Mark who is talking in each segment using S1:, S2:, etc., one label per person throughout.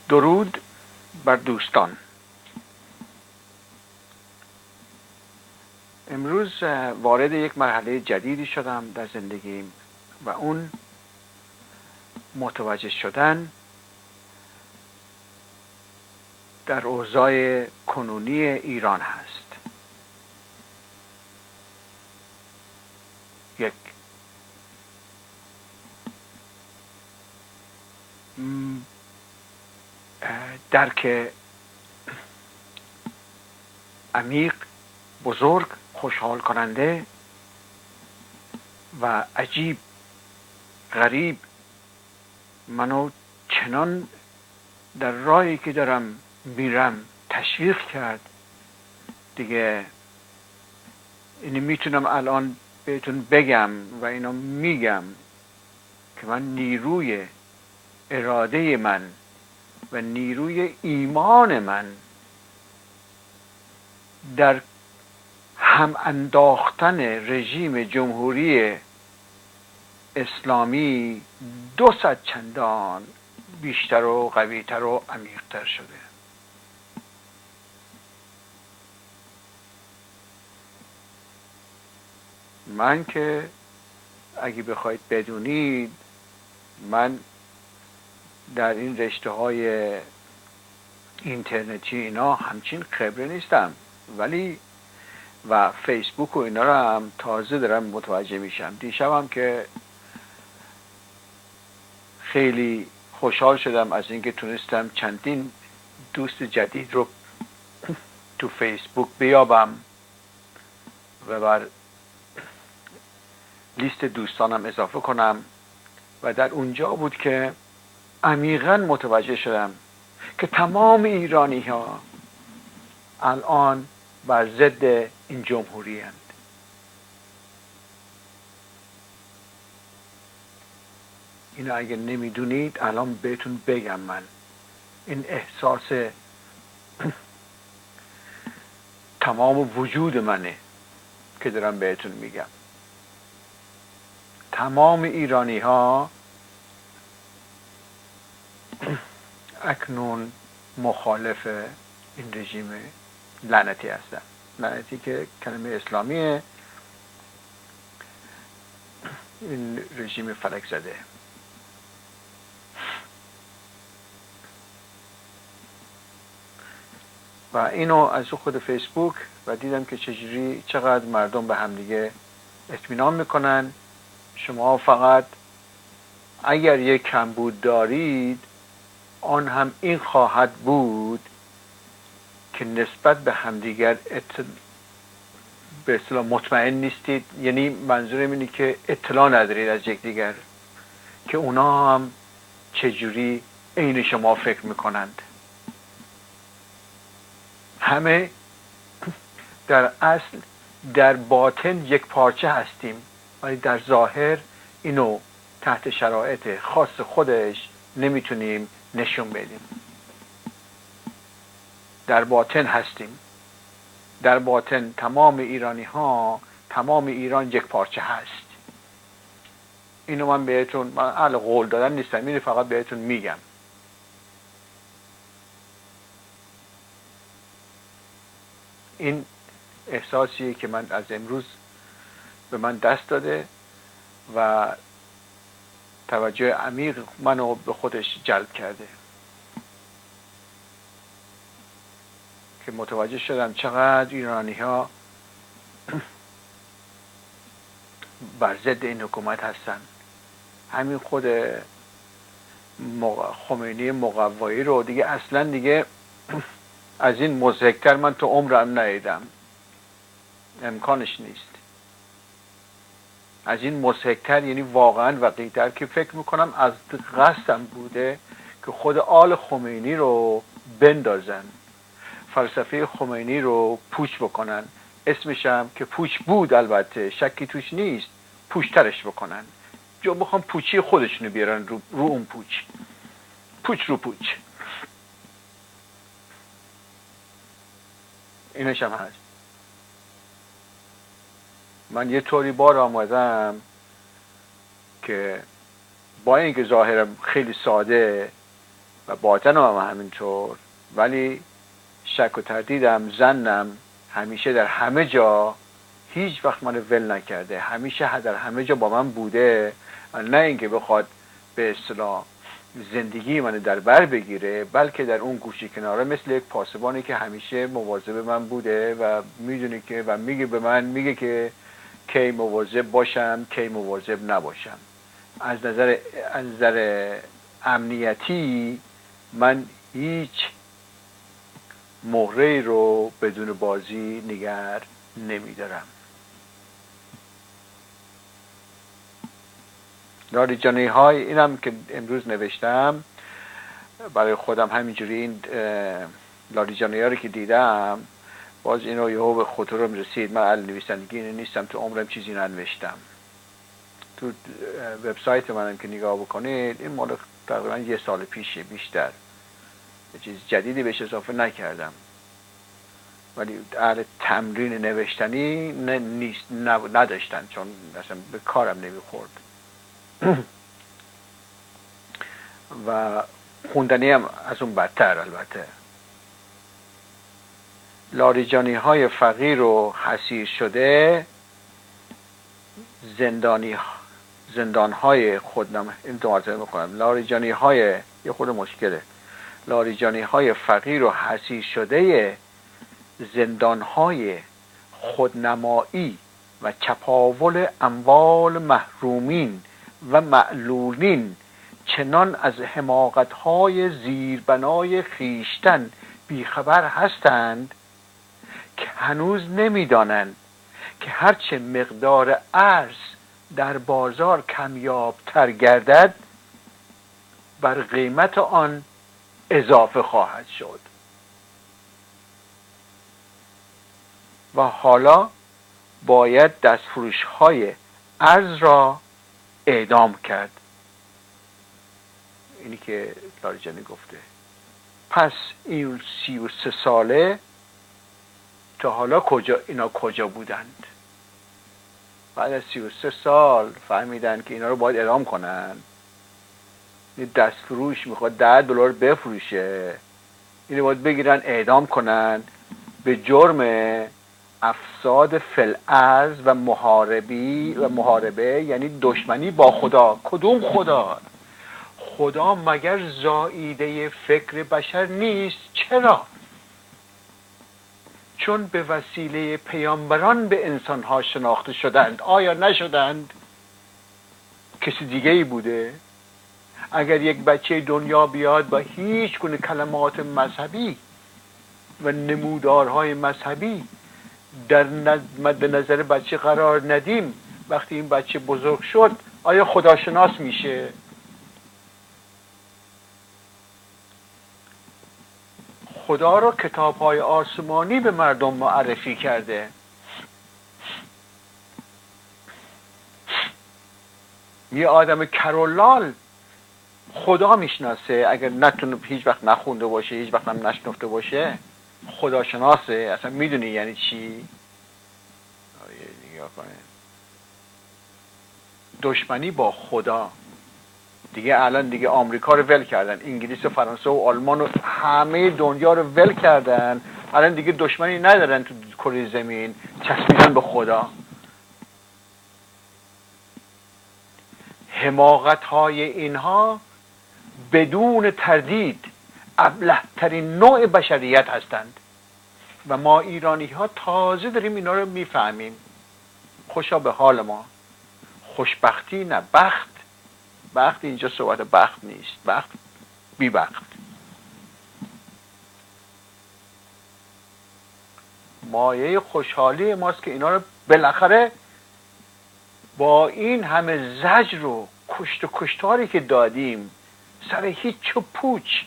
S1: درود بر دوستان. امروز وارد یک مرحله جدیدی شدم در زندگیم و اون متوجه شدن در اوضاع کنونی ایران هست. یک درک عمیق، بزرگ، خوشحال کننده و عجیب، غریب منو چنان در راهی که دارم میرم تشویق کرد. دیگه اینو میتونم الان بهتون بگم و اینو میگم که من نیروی اراده من و نیروی ایمان من در هم انداختن رژیم جمهوری اسلامی 200 چندان بیشتر و قویتر و عمیق‌تر شده. من که اگه بخواید بدونید، من در این رشته های اینترنتی اینا همچین خبره نیستم، ولی و فیسبوک و اینا رو هم تازه دارم متوجه میشم. دیشبم که خیلی خوشحال شدم از اینکه تونستم چندین دوست جدید رو تو فیسبوک بیابم و بر لیست دوستانم اضافه کنم و در اونجا بود که عمیقاً متوجه شدم که تمام ایرانی ها الان بر ضد این جمهوری هستند. اینو اگه نمیدونید الان بهتون بگم. من این احساس تمام وجود منه که دارم بهتون میگم. تمام ایرانی ها اکنون مخالف این رژیم لعنتی هستن. لعنتی که کلمه اسلامیه، این رژیم فلک زده. و اینو از خود فیسبوک و دیدم که چقدر مردم به همدیگه اطمینان میکنن. شما فقط اگر یک کمبود دارید، آن هم این خواهد بود که نسبت به همدیگر به اصطلاح مطمئن نیستید. یعنی منظورم اینه که اطلاع ندارید از یکدیگر که اونا هم چجوری عین شما فکر میکنند. همه در اصل در باطن یک پارچه هستیم، ولی در ظاهر اینو تحت شرایط خاص خودش نمیتونیم نشون بدیم. در باطن هستیم. در باطن تمام ایرانی ها، تمام ایران یک پارچه هست. اینو من بهتون، من اهل قول دادن نیستم، اینو فقط بهتون میگم. این احساسیه که من از امروز به من دست داده و توجه عمیق منو به خودش جلب کرده که متوجه شدم چقدر ایرانی ها بر ضد این حکومت هستن. همین خود خمینی مقوایی رو دیگه اصلا دیگه از این مضحک‌تر من تو عمرم ندیدم. امکانش نیست. از این مضحک‌تر، یعنی واقعا وقیح‌تر، که فکر میکنم از قصدم بوده که خود آل خمینی رو بندازن، فلسفه خمینی رو پوچ بکنن. اسمش هم که پوچ بود، البته شکی توش نیست، پوچترش بکنن. جو بخوام پوچی خودشونو بیارن رو اون پوچ. پوچ رو پوچ. اینش هم هست. من یه طوری بار آمدم که با اینکه ظاهرم خیلی ساده، و باطنم هم همینطور، ولی شک و تردیدم، زنم همیشه در همه جا هیچ وقت منو ول نکرده، همیشه در همه جا با من بوده، نه اینکه بخواد به اصطلاح زندگی منو در بر بگیره، بلکه در اون گوشه کناره مثل یک پاسبانی که همیشه مواظب من بوده و میدونه که و میگه به من، میگه که کی مواظب باشم کی مواظب نباشم. از نظر امنیتی من هیچ مهره رو بدون بازی نگر نمیدارم. لاریجانی های اینم که امروز نوشتم برای خودم، همینجوری این لاریجانی ها رو که دیدم باز اینو یهو به خاطرم رسید. من اهل نویسندگی نیستم، تو عمرم چیزی ننوشتم. تو وبسایت منم که نگاه بکنید این مال تقریبا 1 سال پیشه، بیشتر چیز جدیدی بهش اضافه نکردم، ولی اهل تمرین نوشتنی نداشتن، چون اصلا به کارم نمیخورد و خوندنی هم از اون بدتر. البته لاریجانی های فقیر و حسیر شده، زندان های خودنما، این دو مرتبه میکنم، لاریجانی های، یه خود مشکله، لاریجانی های فقیر و حسیر شده زندان های خودنمایی و چپاول اموال محرومین و معلولین چنان از حماقت‌های زیربنای خیشتن بیخبر هستند که هنوز نمی‌دانند که هرچه مقدار ارز در بازار کمیاب‌تر گردد بر قیمت آن اضافه خواهد شد و حالا باید دستفروش‌های ارز را اعدام کرد. اینی که لاریجانی گفته. پس این 33 ساله تا حالا کجا بودند؟ بعد از 33 سال فهمیدن که اینا رو باید اعدام کنن. این دستفروش میخواد $10 بفروشه، اینو باید بگیرن اعدام کنن به جرم افساد فی‌الارض و محاربه، یعنی دشمنی با خدا. کدوم خدا؟ خدا مگر زائیده فکر بشر نیست؟ چرا؟ چون به وسیله پیامبران به انسانها شناخته شدند. آیا نشدند؟ کسی دیگه ای بوده؟ اگر یک بچه دنیا بیاد با هیچ گونه کلمات مذهبی و نمودارهای مذهبی در مد نظر بچه قرار ندیم، وقتی این بچه بزرگ شد آیا خداشناس میشه؟ خدا رو کتاب‌های آسمانی به مردم معرفی کرده. یه آدم کرولال خدا میشناسه اگر نتونه، هیچ وقت نخونده باشه، هیچ وقت هم نشنفته باشه، خداشناسه؟ اصلا میدونی یعنی چی؟ نگاه کنه. دشمنی با خدا. دیگه الان دیگه آمریکا رو ول کردن، انگلیس و فرانسه و آلمان و همه دنیا رو ول کردن، الان دیگه دشمنی ندارن تو کره زمین، چسبیدن به خدا. حماقت های اینها بدون تردید ابله ترین نوع بشریت هستند و ما ایرانی ها تازه داریم اینا رو میفهمیم. خوشا به حال ما. خوشبختی نه، بخت اینجا صحبت بخت نیست، بخت بی بخت. مایه خوشحالی ماست که اینا رو بالاخره با این همه زجر و کشت و کشتاری که دادیم سر هیچ و پوچ،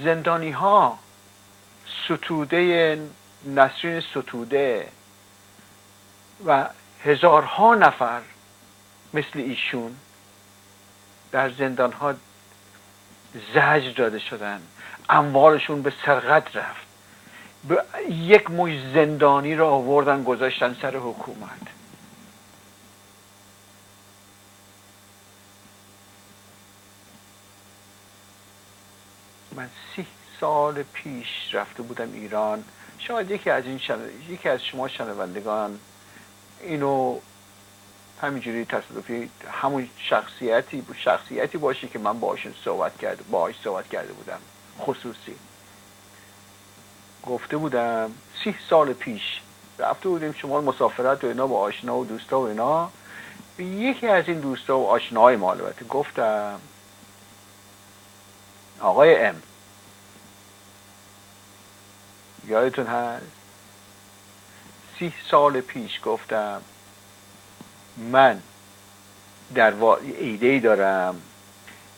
S1: زندانی ها، ستوده نسرین ستوده و هزارها نفر مثل ایشون در زندان ها زجر داده شدن، اموالشون به سرقت رفت، یک موش زندانی را آوردن گذاشتن سر حکومت. من 30 سال پیش رفته بودم ایران. شاید یکی از شما شنوندگان اینو همینجوری تصادفی همون شخصیتی باشه که من باهاش صحبت کرده بودم، خصوصی گفته بودم 30 سال پیش رفته بودیم شمال مسافرت و اینا با آشنا و دوستا و اینا. یکی از این دوستا و آشناهای ما البته گفتم آقای ام، یادتون هست 30 سال پیش گفتم من در ایده‌ای دارم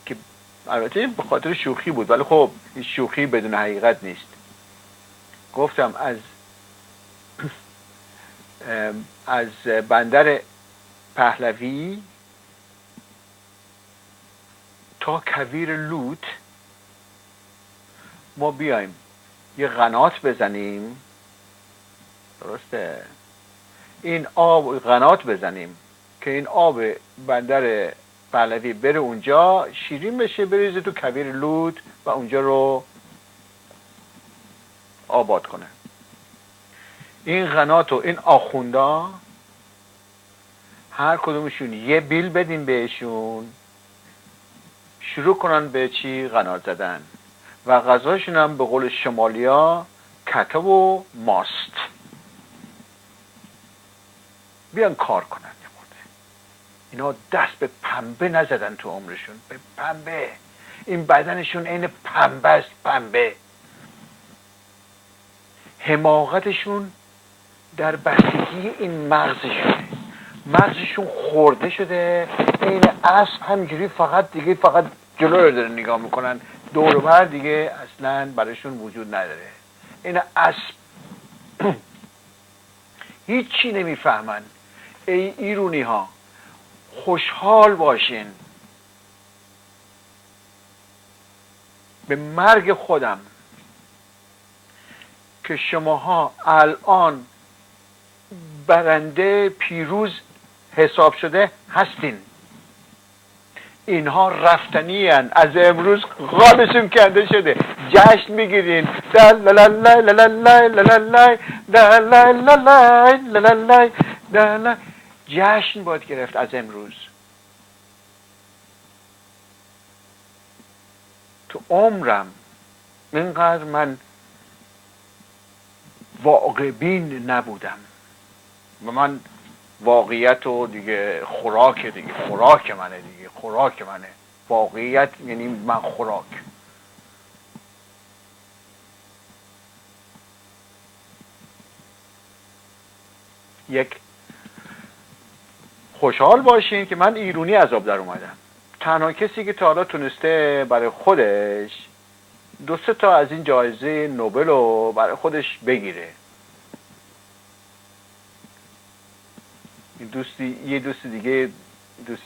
S1: که البته به خاطر شوخی بود ولی خب شوخی بدون حقیقت نیست. گفتم از بندر پهلوی تا کویر لوط ما بیایم یه قنات بزنیم، درسته؟ این آب قنات بزنیم که این آب بندر پهلوی بره اونجا شیرین بشه بریزه تو کویر لوط و اونجا رو آباد کنه. این قنات و این آخوندا هر کدومشون یه بیل بدیم بهشون، شروع کنن به چی؟ قنات زدن. و غذاشون هم به قول شمالیا کته و ماست. بیان کار کنن. اینا دست به پنبه نزدن تو عمرشون، به پنبه. این بدنشون عین پنبه است، پنبه. حماقتشون در بستگی این مغزشون خورده شده. این اسب همینجوری فقط جلو رو داره نگاه میکنن، دور و بر دیگه اصلا براشون وجود نداره. این اسب هیچی نمیفهمن. ای ایرونی ها خوشحال باشین به مرگ خودم که شماها الان برنده پیروز حساب شده هستین. اینها رفتنی هن. از امروز قالشون کنده شده. جشن میگیرین. جشن باید گرفت از امروز. تو عمرم اینقدر من واقع بین نبودم و من واقعیت و دیگه خوراک منه. واقعیت یعنی من خوراک. یک خوشحال باشین که من ایرونی از آب در اومدم. تنها کسی که تا حالا تونسته برای خودش 2-3 تا از این جایزه نوبل رو برای خودش بگیره. یه دوست دیگه، دوست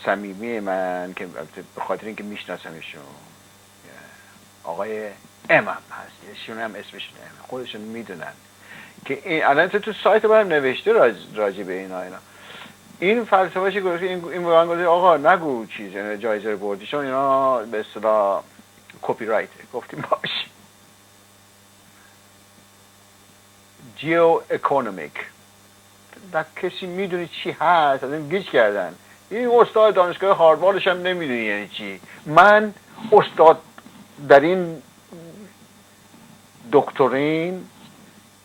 S1: صمیمی من که به خاطر اینکه میشناسمشون، آقای ام هم هست، ایشون هم اسمشون ام، خودشون میدونن که این الان تو سایت برام نوشته راجع به اینا. این فلسفه‌اش گفته، این واقعا گفته آقا نگو چیز جایزه رو بردی چون اینا به اصطلاح کپی رایت. گفتیم باش. جیو اکونومیک. در کسی میدونی چی هست؟ از این گیج کردن. این استاد دانشگاه هاروردش هم نمیدونی یعنی چی. من استاد در این دکترین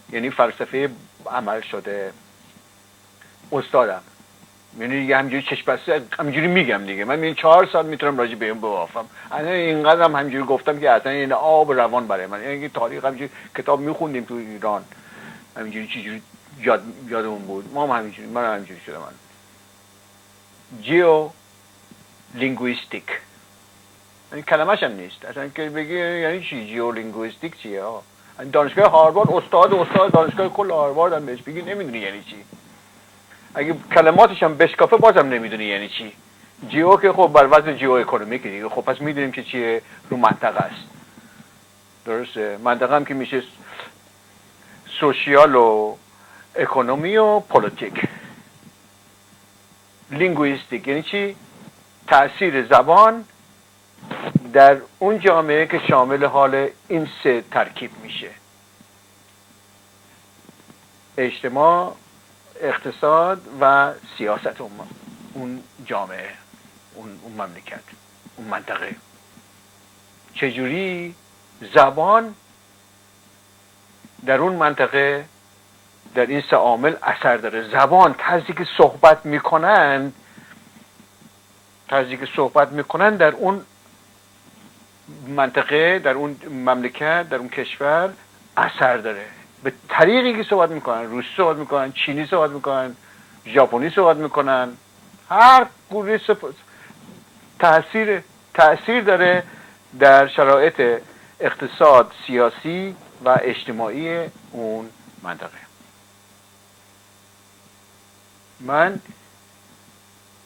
S1: یعنی فلسفه عمل شده استادم. یعنی دیگه همینجوری چشم بسته همینجوری میگم دیگه. من این 4 سال میتونم راجع به این بوافم. انا اینقدر هم همینجوری گفتم که اصلا این آب روان برای من. یعنی تاریخ همینجوری کتاب میخوندیم تو ایران همینجوری چیزی یادمون بود. ما هم همینجوری، من همینجوری شدم. من جیو لینگویستیک این کلمه‌ش هم نیست اصلا که بگی یعنی چی جیو لینگویستیک چیه. دانشگاه هاروارد استاد دانشگاه کل هاروارد هم بهش بگی نمیدونی یعنی چی. اگه کلماتش هم بشکافه بازم نمیدونی یعنی چی. جیو که خب بر وزن جیو اکونومیک دیگه. خب پس میدونیم که چیه رو منطقه است. درسته. منطقه هم که میشه سوشیال و اکونومی و پولیتیک. لینگویستیک یعنی چی؟ تأثیر زبان در اون جامعه که شامل حال این سه ترکیب میشه: اجتماع، اقتصاد و سیاست اون جامعه، اون مملکت، اون منطقه. چجوری زبان در اون منطقه در این سه عامل اثر داره. زبان، طرزی که صحبت میکنن در اون منطقه، در اون مملکت، در اون کشور اثر داره. به طریقی که صحبت میکنن، روسی صحبت میکنن، چینی صحبت میکنن، ژاپنی صحبت میکنن، هر گونه تأثیر داره در شرایط اقتصاد، سیاسی و اجتماعی اون منطقه. من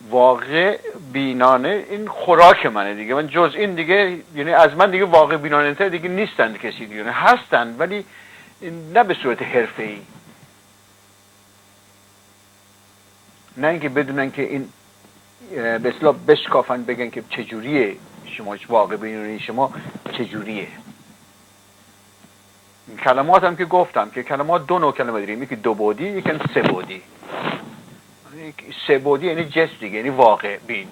S1: واقع بینانه، این خوراک منه دیگه، من جز این دیگه، یعنی از من دیگه واقع بینانه تر دیگه نیستن کسی دیگه، هستن ولی نه به صورت حرفه‌ای، نه اینکه بدونن که این به اصطلاح بشکافن بگن که چجوریه شما، واقع بینانه شما چجوریه. کلمات هم که گفتم که کلمات دو نوع کلمه داریم، یکی دو بعدی، یکی سه بعدی. سه بعدی یعنی جست دیگه، یعنی واقع بین،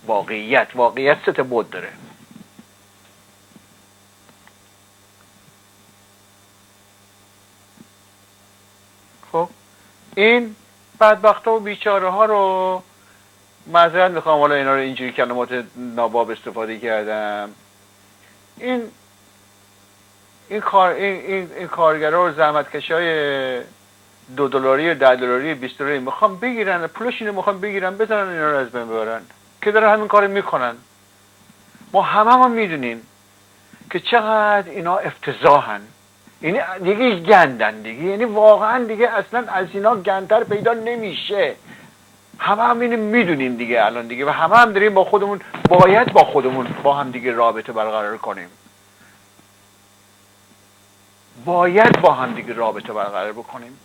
S1: واقعیت سه تا بعد داره. خب این بدبختا و بیچاره ها رو معذرت میخوام، حالا اینا رو اینجوری کلمات ناباب استفاده کردم، این کارگرها و زحمتکشای $2 و $10 $20 میخوام بگیرن، پولش اینو میخوام بگیرن، بزنن اینا رو از بین ببرن، که دارن همین کارو میکنن. ما هممون میدونیم که چقدر اینا افتضاحن، یعنی دیگه گندن دیگه، یعنی واقعا دیگه اصلا از اینا گندتر پیدا نمیشه. همه اینو میدونیم دیگه الان دیگه، و همه داریم با خودمون، باید با خودمون با هم دیگه رابطه برقرار کنیم، باید با هم دیگه رابطه برقرار بکنیم.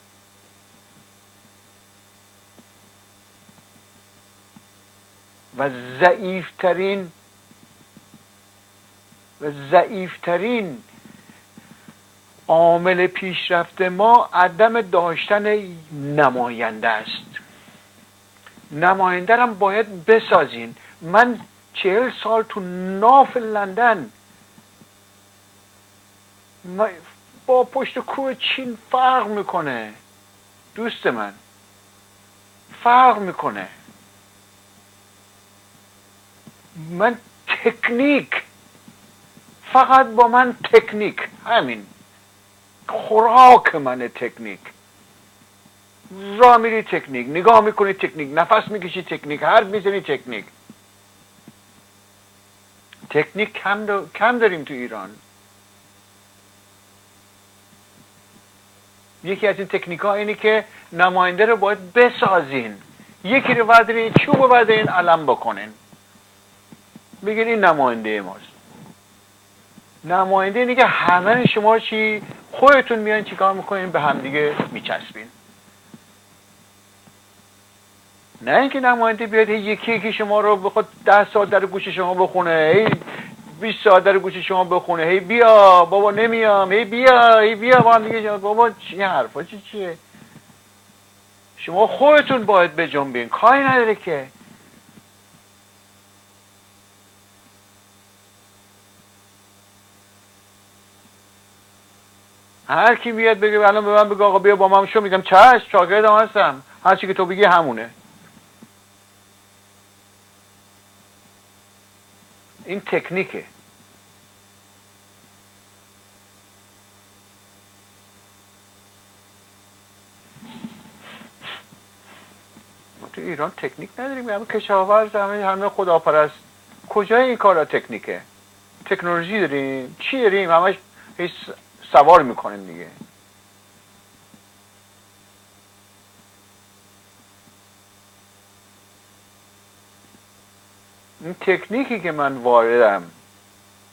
S1: و ضعیفترین عامل پیشرفت ما عدم داشتن نماینده است. نماینده هم باید بسازین. من 40 سال تو ناف لندن با پشت کوه چین فرق میکنه دوست من، فرق میکنه. من تکنیک، فقط با من تکنیک، همین خوراک من تکنیک. راه میری تکنیک، نگاه میکنی تکنیک، نفس میکشی تکنیک، حرف میزنی تکنیک. تکنیک کم داریم تو ایران. یکی از این تکنیک ها اینه که نماینده رو باید بسازین، یکی رو بردارین، چوب رو بردارین، علم بکنین، بگین این نماینده ماست. نماینده اینه که همه شما چی خودتون میان چی کار میکنین، به هم دیگه میچسبین. نه اینکه نماینده بیاد یکی شما رو بخواد 10 ساعت در گوش شما بخونه، 20 ساعت در گوش شما بخونه، هی بیا بابا نمیام، هی بیا با هم دیگه. بابا چی حرفا چیه؟ شما خودتون باید بجنبین، کاری نداره که. هر کی بیاد بگه الان به من بگه آقا بیا با من شو، میگم چشم، شاگردم هستم، هر چی که تو بگی همونه. این تکنیکه. ما تو ایران تکنیک نداریم، همه کشاورز، همه خداپرست. کجای این کارا تکنیکه؟ تکنولوژی داریم، چی داریم؟ همش سوار میکنیم دیگه. این تکنیکی که من واردم،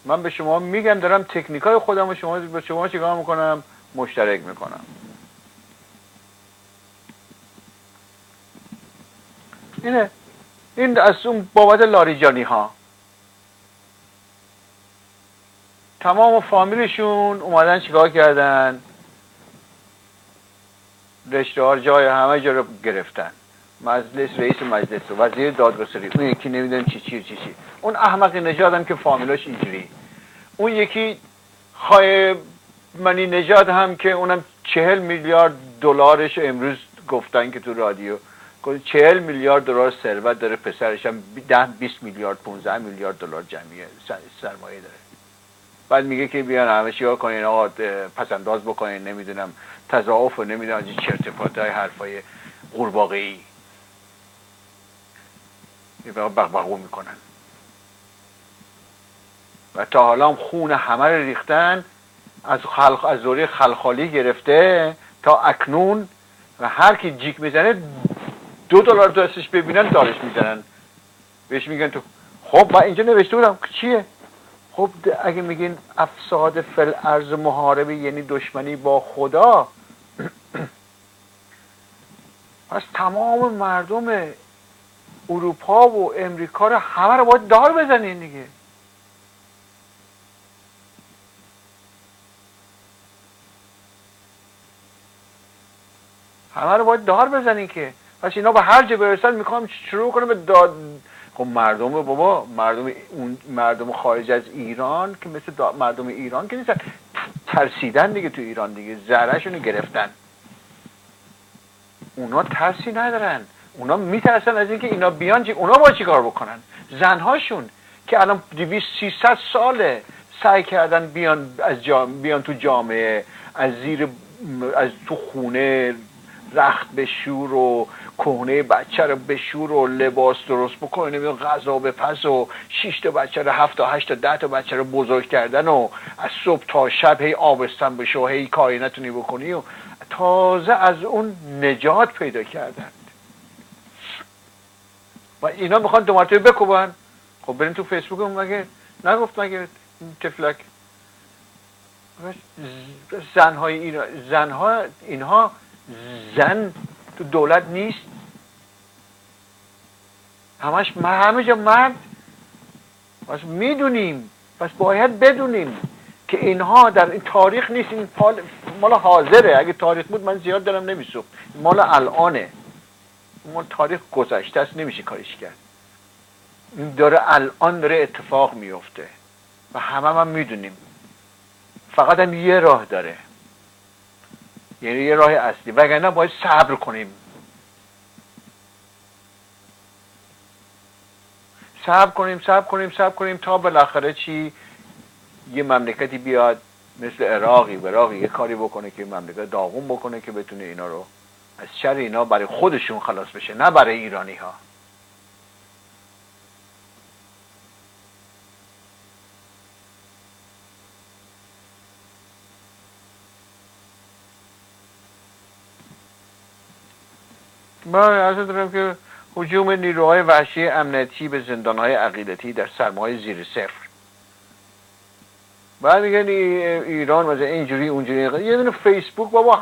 S1: من به شما میگم دارم تکنیکای خودم و شما به شما چیکار میکنم؟ مشترک میکنم. اینه. این از اون بابت لاریجانی ها. تمام فامیلشون اومدن چیکار کردن؟ رشته ها جای همه جا رو گرفتن، رئیس مجلس و وزیر دادگستری، اون یکی نمیدونم چی. اون احمق نژاد هم که فامیلاش اینجوری، اون یکی خواهی منی نژاد هم که اونم 40 میلیارد دلارش امروز گفتن که تو رادیو 40 میلیارد دلار ثروت داره، پسرش هم 10-20 میلیارد 15 میلیارد دلار جمعی سرمایه داره. بعد میگه که بیان همه چیکار کنین آقا، پسنداز بکنین، نمیدونم تضاعف و نمیدونم از این چرت و پرتای حرفای قورباغه‌ای بغبغو میکنن. و تا حالا هم خون همه رو ریختن، از دوره خلخالی گرفته تا اکنون، و هر کی جیک میزنه $2 دستش ببینن دارش میزنن، بهش میگن تو خب من اینجا نوشته بودم چیه؟ خب اگه میگین افساد فی الارض محاربه یعنی دشمنی با خدا، پس تمام مردم اروپا و امریکا رو همه رو باید دار بزنین دیگه. همه رو باید دار بزنین که پس اینا به هر جا برسن میخوام شروع کنه به داد. خب مردم بابا، مردم خارج از ایران که مثل مردم ایران که نیستن، ترسیدن دیگه. تو ایران دیگه زهرهشونو گرفتن، اونا ترسی ندارن، اونا میترسن از اینکه اینا بیان اونا با چی کار بکنن. زنهاشون که الان 200-300 ساله سعی کردن بیان تو جامعه، از تو خونه رخت بشور و کهنه بچه رو بشور و لباس درست بکنه، نمیدون غذا بپز و 6 تا بچه رو 7 تا 8 تا 10 تا بچه رو بزرگ کردن و از صبح تا شب هی آبستن بشه و هی کاری نتونی بکنی و تازه از اون نجات پیدا کردن. و اینا میخوان 2 مرتبه بکوبن. خب برین تو فیسبوک مگه نگفت مگه تفلک زنها اینها زن تو دولت نیست، همه جا مرد. پس میدونیم، پس باید بدونیم که اینها در این تاریخ نیست، این مال حاضره. اگه تاریخ بود من زیاد دلم نمیسوخت، مال الانه، مال تاریخ گذشته است، نمیشه کاریش کرد. این الان داره اتفاق میفته و همه میدونیم. فقط هم یه راه داره، یعنی یه راه اصلی، وگرنه باید صبر کنیم. صبر کنیم تا بالاخره چی؟ یه مملکتی بیاد مثل عراقی یه کاری بکنه که مملکت داغون بکنه که بتونه اینا رو از شر اینا برای خودشون خلاص بشه، نه برای ایرانی ها. من عرض دارم که هجوم نیروهای وحشی امنیتی به زندانهای عقیدتی در سرماهای زیر صفر. بعد میگن ایران مثلا اینجوری اونجوری. یه دونه فیسبوک بابا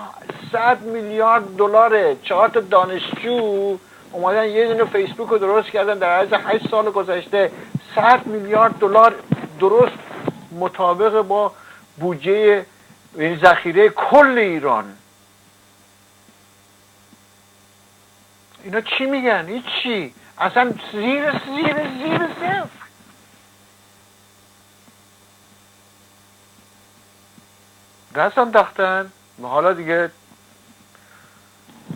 S1: 100 میلیارد دلاره، 4 تا دانشجو اومدن یه دونه فیسبوک رو درست کردن در عرض 8 سال گذشته. 100 میلیارد دلار درست مطابق با بودجه یعنی ذخیره کل ایران. اینا چی میگن؟ هیچی، اصلا زیر صفر. دست انداختن. حالا دیگه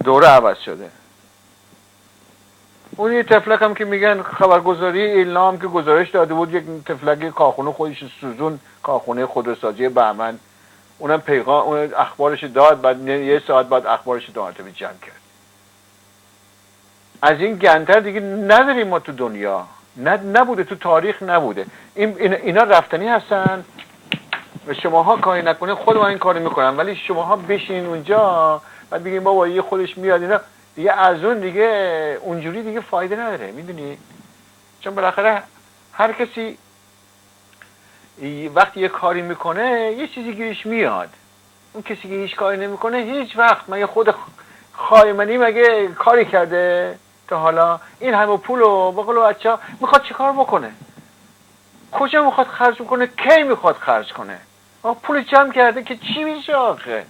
S1: دوره عوض شده. اون یه تفلک هم که میگن خبرگزاری ایلنا که گزارش داده بود، یک تفلک کارخونه خودش سوزون، کارخونه خودروسازی بهمن، اونم پیغام اون اخبارش داد، بعد یه ساعت بعد اخبارش دو مرتبه جمع کرد. از این گندتر دیگه نداریم ما تو دنیا، نبوده تو تاریخ، نبوده. اینا رفتنی هستن و شماها کاری نکنه خودم این کارو میکنم، ولی شماها بشین اونجا بعد بگین بابا یه خودش میاد، اینا دیگه از اون دیگه اونجوری دیگه فایده نداره، میدونی؟ چون بالاخره هر کسی وقتی یه کاری میکنه یه چیزی گیرش میاد. اون کسی که هیچ کاری نمیکنه هیچ وقت، مگه خود خایمنی مگه کاری کرده تا حالا؟ این همه پولو به قول بچه‌ها میخواد چیکار بکنه؟ کجا میخواد خرج کنه؟ کی میخواد خرج کنه؟ پول جمع کرده که چی میشه آخه؟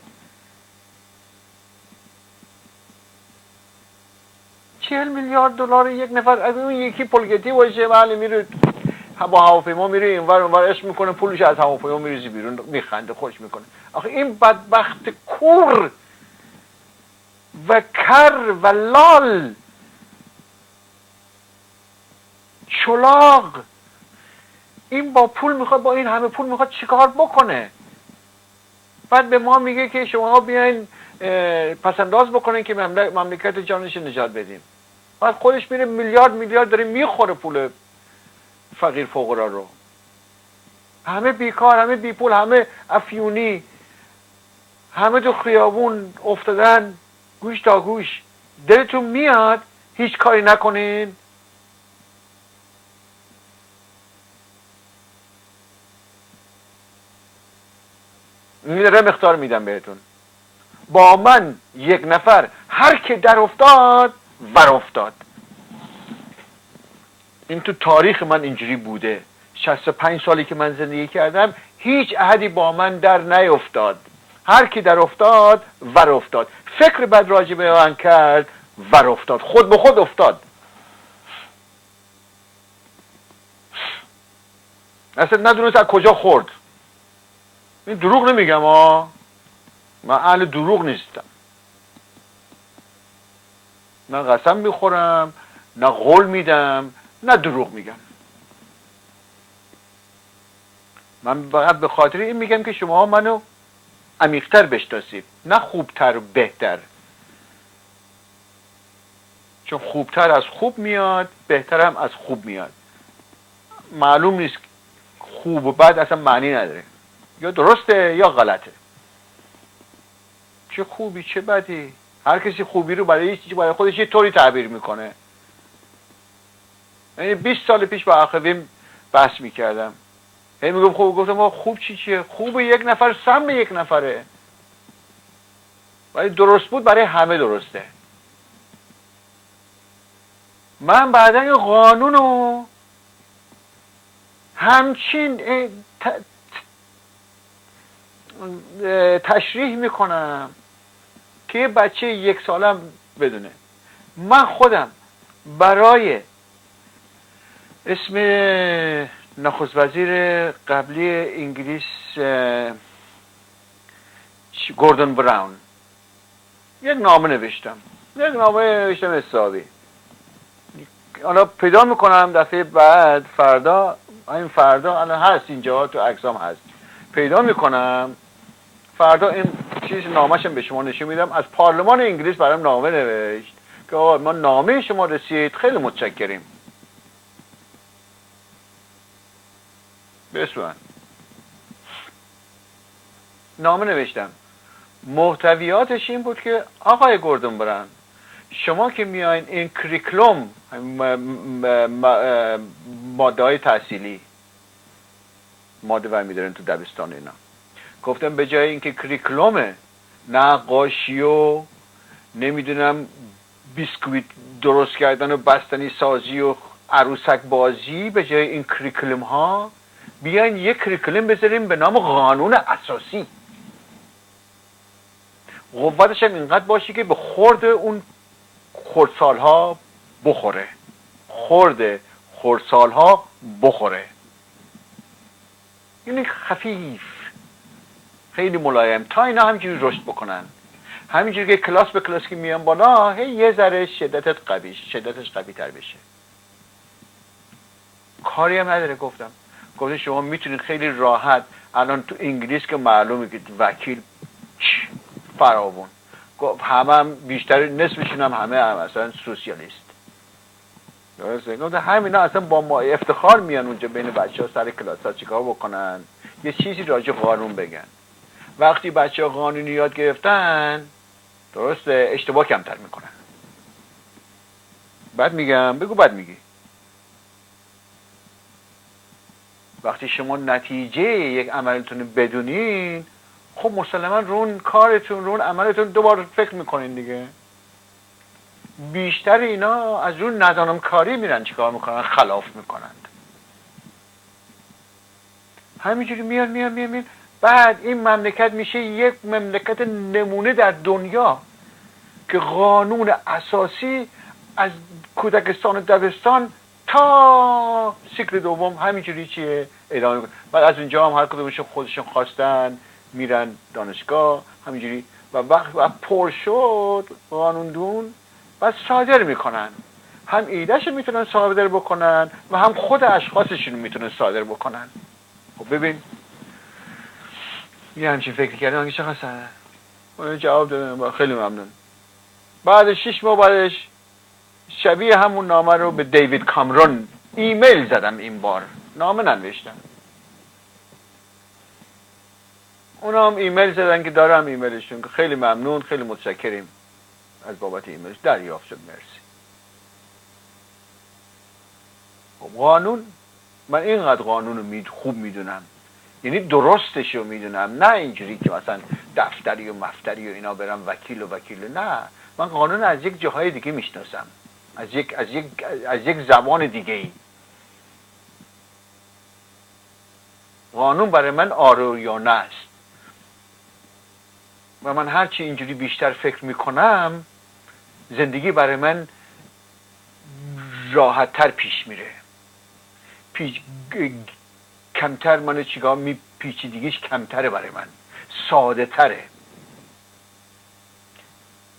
S1: 40 میلیارد دلار یک نفر. اگه اون یکی پولگتی باشه بله میره با هواپیما میره اینور اونور عشق میکنه، پولش از هواپیما میریزه بیرون، میخنده، خوش میکنه. آخه این بدبخت کور و کر و لال چلاق، این با پول میخواد، با این همه پول میخواد چیکار بکنه؟ بعد به ما میگه که شما بیاین پسنداز بکنین که مملکت جانش نجات بدیم. بعد خودش میره میلیارد داره میخوره پول فقیر فقرا رو. همه بیکار، همه بی پول، همه افیونی، همه تو خیابون افتادن گوش تا گوش. دلتون میاد هیچ کاری نکنین؟ میره مختار میدم بهتون. با من یک نفر هر که در افتاد ور افتاد. این تو تاریخ من اینجوری بوده. 65 سالی که من زندگی کردم هیچ احدی با من در نیفتاد. هر کی در افتاد ور افتاد. فکر بد راجع به من کرد ور افتاد. خود به خود افتاد. اصلا ندونست از کجا خورد. این دروغ نمیگم من اهل دروغ نیستم. نه قسم میخورم، نه قول میدم، نه دروغ میگم. من فقط به خاطر این میگم که شما منو عمیق‌تر بشناسید، نه خوبتر و بهتر. چون خوبتر از خوب میاد، بهتر هم از خوب میاد. معلوم نیست خوب و بد اصلا معنی نداره، یا درسته یا غلطه. چه خوبی چه بدی، هر کسی خوبی رو برای خودش یه طوری تعبیر میکنه. یعنی 20 سال پیش با اخویم بحث میکردم، هی میگم گفتم خوب چیه؟ خوب یک نفر سم یک نفره، ولی درست بود برای همه درسته. من بعدا این قانون رو همچین تشریح میکنم که یه بچه 1 سالم بدونه. من خودم برای اسم نخست وزیر قبلی انگلیس گوردون براون یک نامه نوشتم حسابی. حالا پیدا میکنم دفعه بعد، فردا الان هست اینجا تو عکسام هست، پیدا میکنم فردا این چیز نامه‌شم به شما نشون میدم. از پارلمان انگلیس برام نامه نوشت که آقا ما نامه شما رسید، خیلی متشکریم. بسوان نامه نوشتم، محتویاتش این بود که آقای گوردون براون، شما که میایین این کریکلوم ماده های تحصیلی ماده برمی دارین تو دبستان اینا، گفتم به جای اینکه کریکلوم نقاشی و نمیدونم بیسکویت درست کردن و بستنی سازی و عروسک بازی، به جای این کریکلوم ها بیاین یک کریکلوم بذاریم به نام قانون اساسی. قوتش هم اینقدر باشه که به خورد اون خردسالها بخوره. خردسالها بخوره. یعنی خفیف، خیلی ملایم، تا اینا همینجوری رشد بکنن. همینجوری که کلاس به کلاس که میان بالا، هی یه ذره شدتش قوی تر بشه. کاری هم نداره. گفتم شما میتونید خیلی راحت الان تو انگلیس که معلومه که وکیل فراوون، هم بیشتر نصفشون همه اصلا سوسیالیست. درسته؟ گفتم همینا اصلا با ما افتخار میان اونجا بین بچه‌ها سر کلاس‌ها چیکار بکنن، یه چیزی راجع قانون بگن. وقتی بچه‌ها قانونی یاد گرفتن، درسته، اشتباه کمتر میکنن. بعد میگم بگو بعد میگی. وقتی شما نتیجه یک عملتون بدونین، خب مسلما رون کارتون، رون عملتون دوباره فکر میکنین دیگه. بیشتر اینا از رون ندانم کاری میرن چیکار میکنن، خلاف میکنند. همینجوری میان. بعد این مملکت میشه یک مملکت نمونه در دنیا که قانون اساسی از کودکستان و دبستان تا سیکل دوم همینجوری چیه ادامه میکنه. بعد از اونجا هم هر کدومشون خودشون خواستن میرن دانشگاه همینجوری و وقت پر شد قانون دون و صادر میکنن. هم ایدهش میتونن صادر بکنن و هم خود اشخاصشون میتونن صادر بکنن. خب ببین یه همچین فکر کردن که چقدر سنه اون جواب دادن خیلی ممنون. بعد 6 ماه بعدش شبیه همون نامه رو به دیوید کامرون ایمیل زدم. این بار نامه ننوشتم. اونا هم ایمیل زدن که دارم ایمیلشون که خیلی ممنون خیلی متشکریم از بابت ایمیلش دریافت شد مرسی. خب قانون من اینقدر قانون رو خوب میدونم یعنی درستش رو میدونم نه اینجوری که مثلا دفتری و مفتری و اینا برم وکیل نه من قانون از یک جاهای دیگه میشناسم از یک زبان دیگه ای. قانون برای من آره یا نه است و من هرچی اینجوری بیشتر فکر میکنم زندگی برای من راحت تر پیش میره. کمتر من چیکار پیچیدگیش کمتره برای من ساده تره.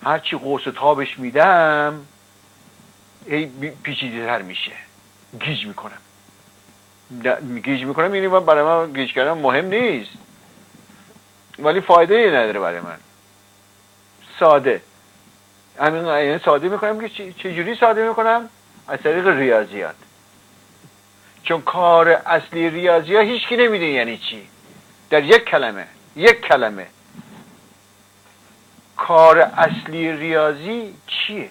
S1: هرچی قوس و تابش میدم پیچیده تر میشه. گیج میکنم یعنی برای من گیج کردن مهم نیست ولی فایده ای نداره برای من. ساده همین ساده میکنم که چجوری ساده میکنم؟ از طریق ریاضیات. چون کار اصلی ریاضیات هیچکی نمیده یعنی چی. در یک کلمه کار اصلی ریاضی چیه؟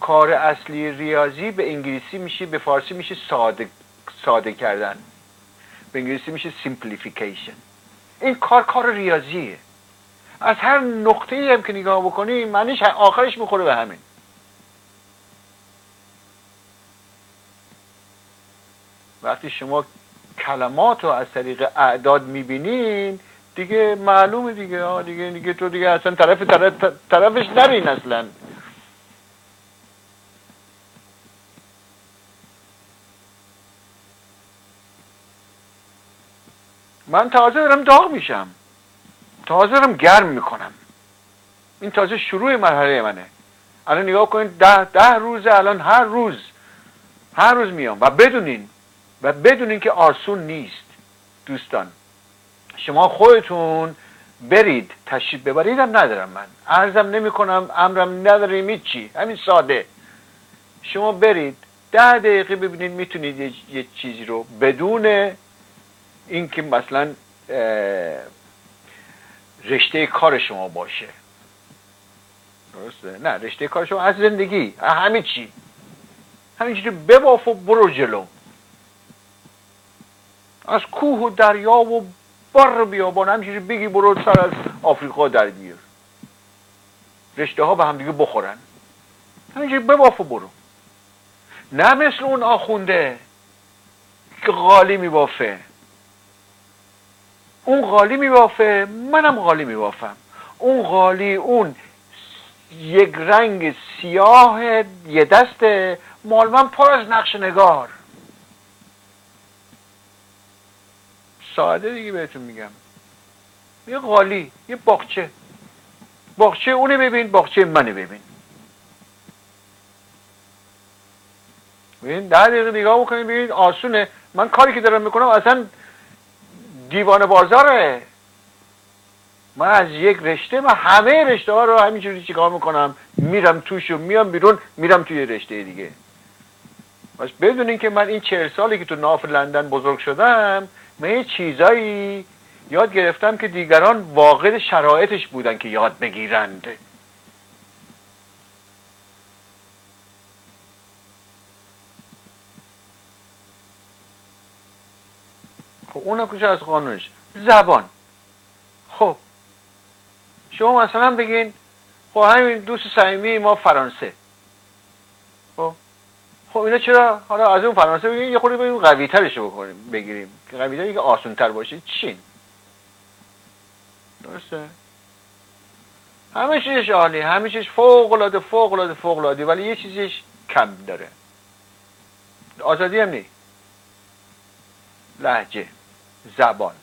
S1: کار اصلی ریاضی به انگلیسی میشه به فارسی میشه ساده کردن. به انگلیسی میشه simplification. این کار ریاضیه. از هر نقطه‌ای هم که نگاه بکنی معنیش آخرش میخوره به همین. وقتی شما کلمات رو از طریق اعداد میبینین دیگه معلومه دیگه تو دیگه اصلا طرفش نرین اصلا. من تازه دارم داغ میشم تازه دارم گرم میکنم. این تازه شروع مرحله منه. الان نگاه کنید 10 روزه الان هر روز میام و بدونین که آسون نیست. دوستان شما خودتون برید تشریف ببرید هم ندارم من عرضم نمی کنم امرم نداریم هیچی همین ساده. شما برید 10 دقیقه ببینید میتونید یه چیزی رو بدون اینکه مثلا رشته کار شما باشه. درسته؟ نه رشته کار شما از زندگی همه چی همینجوری بباف و برو جلو. از کوه و دریا و بر بیابان همینجوری بگی برو سر از آفریقا در بیار. رشته ها به هم دیگه بخورن. همینجوری بباف و برو. نه مثل اون آخونده که قالی میبافه. اون قالی میبافه منم قالی میبافم. اون قالی اون یک رنگ سیاه یه دسته مال من پر از نقش نگار. ساده دیگه بهتون میگم. یه قالی یه باغچه اونه ببین باغچه منه ببین. 10 دقیقه نگاه بکنید ببینید آسونه. من کاری که دارم میکنم اصلا دیوانه بازاره. من از یک رشته من همه رشته ها رو همینجوری چیکار میکنم میرم توش و میام بیرون میرم توی رشته دیگه. بس بدونین که من این 40 سالی که تو ناف لندن بزرگ شدم من یه چیزایی یاد گرفتم که دیگران واقع شرایطش بودن که یاد بگیرند. خب اونم کجا از قانونش زبان. خب شما مثلا بگین خب همین دوست صمیمی ما فرانسه. خب اینا چرا حالا از اون فرانسه بگیم یه خورده بریم قوی ترش بکنیم بگیریم که قوی تری که آسان تر باشه؟ چین. درسته؟ همه چیزش عالی، همه چیزش فوق العاده فوق العاده فوق العاده، ولی یه چیزش کم داره. آزادی هم نیست. لهجه، زبان.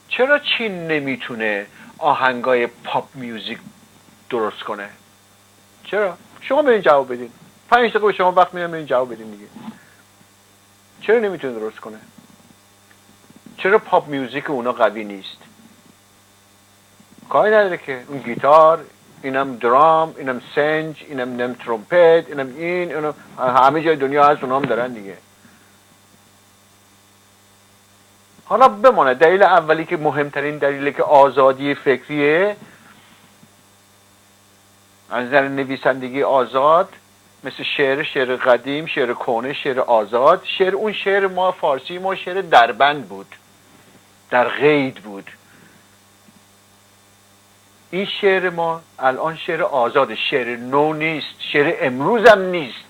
S1: چرا چین نمیتونه آهنگای پاپ میوزیک درست کنه؟ چرا؟ شما برین جواب بدین. 5 دقیقه به شما وقت میدم برین جواب بدین دیگه. چرا نمیتونه درست کنه؟ چرا پاپ میوزیک اونا قوی نیست؟ کاری نداره که اون گیتار، اینم درام، اینم سنج، اینم ترومپت، اینم همه جای دنیا هست، اونا هم دارن دیگه. حالا بمانه دلیل اولی که مهمترین دلیلی که آزادی فکریه، از نظر نویسندگی آزاد، مثل شعر قدیم، شعر کهنه، شعر آزاد. اون شعر ما فارسی ما شعر دربند بود، در قید بود. این شعر ما الان شعر آزاده، شعر نو نیست، شعر امروز هم نیست،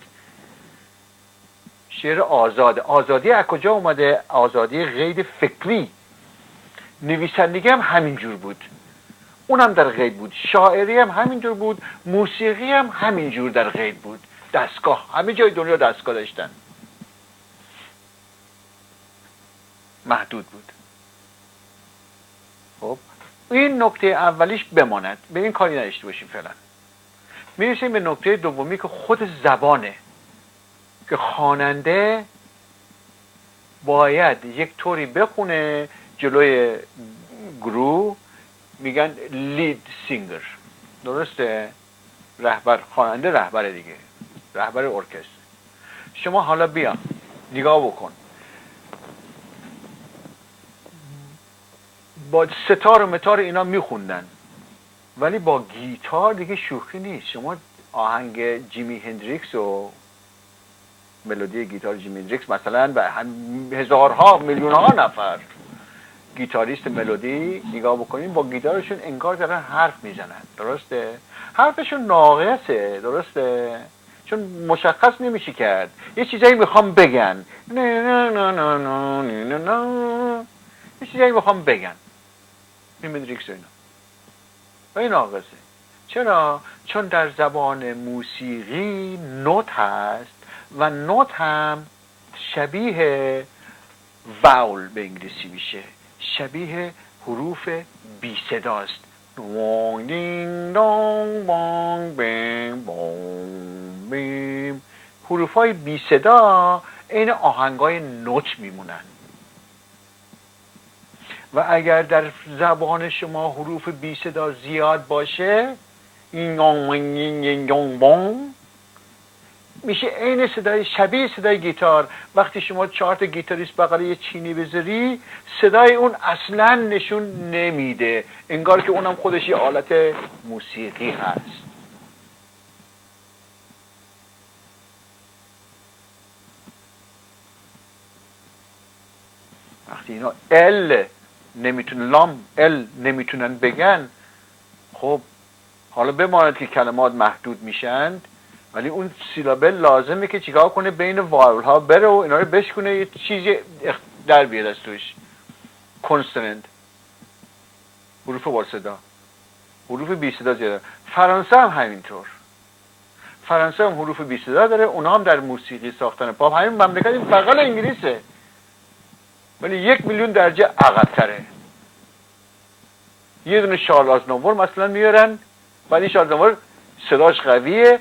S1: شعر آزاده. آزادی از کجا اومده؟ آزادی قید فکری. نویسندگی هم همینجور بود، اونم در قید بود. شاعری هم همینجور بود، موسیقی هم همینجور در قید بود. دستگاه، همه جای دنیا دستگاه داشتن، محدود بود. خب این نکته اولیش بماند، به این کاری نداشته باشیم. فعلا میرسیم به نکته دومی که خود زبانه، که خواننده باید یک طوری بخونه جلوی گروه، میگن لید سینگر، درسته؟ رهبر، خواننده رهبر دیگه، رهبر ارکستر. شما حالا بیا نگاه بکن، با ستار و متار اینا میخوندن، ولی با گیتار دیگه شوخی نیست. شما آهنگ جیمی هندریکس و ملودی گیتار جیمی هندریکس مثلا و هزارها میلیونها نفر گیتاریست ملودی نگاه بکنین، با گیتارشون انگار دارن حرف میزنن، درسته؟ حرفشون ناقصه، درسته؟ چون مشخص نمیشه کرد، یه چیزایی میخوام بگن، یه چیزایی میخوام بگن، هندریکس و اینا، و این ناقصه. چرا؟ چون در زبان موسیقی نوت هست و نوت هم شبیه واول به انگلیسی میشه، شبیه حروف بی صداست. دونگ دینگ دونگ بانگ بینگ بونگ بیم. حروف های بی صدا این آهنگای نوت میمونن. و اگر در زبان شما حروف بی صدا زیاد باشه، میشه عین صدای، شبیه صدای گیتار. وقتی شما 4 تا گیتاریست بغل یه چینی بذاری، صدای اون اصلا نشون نمیده، انگار که اونم خودش یه آلت موسیقی هست. وقتی اینا ال نمیتونن، لام ال نمیتونن بگن، خب حالا بماند که کلمات محدود میشن، ولی اون سیلابل لازمه که چیکار کنه؟ بین واول ها بره و اینا رو بشکنه، یه چیزی در بیاد از توش. کنسوننت، حروف با صدا، حروف بی صدا زیاده. فرانسه هم همینطور، فرانسه هم حروف بی صدا داره، اونا هم در موسیقی ساختن پاپ، همین مملکت این بغل انگلیسه، ولی 1 میلیون درجه عقب‌تره. یه دونه شارل آزناور مثلا میارن، ولی شارل آزناور صداش قویه،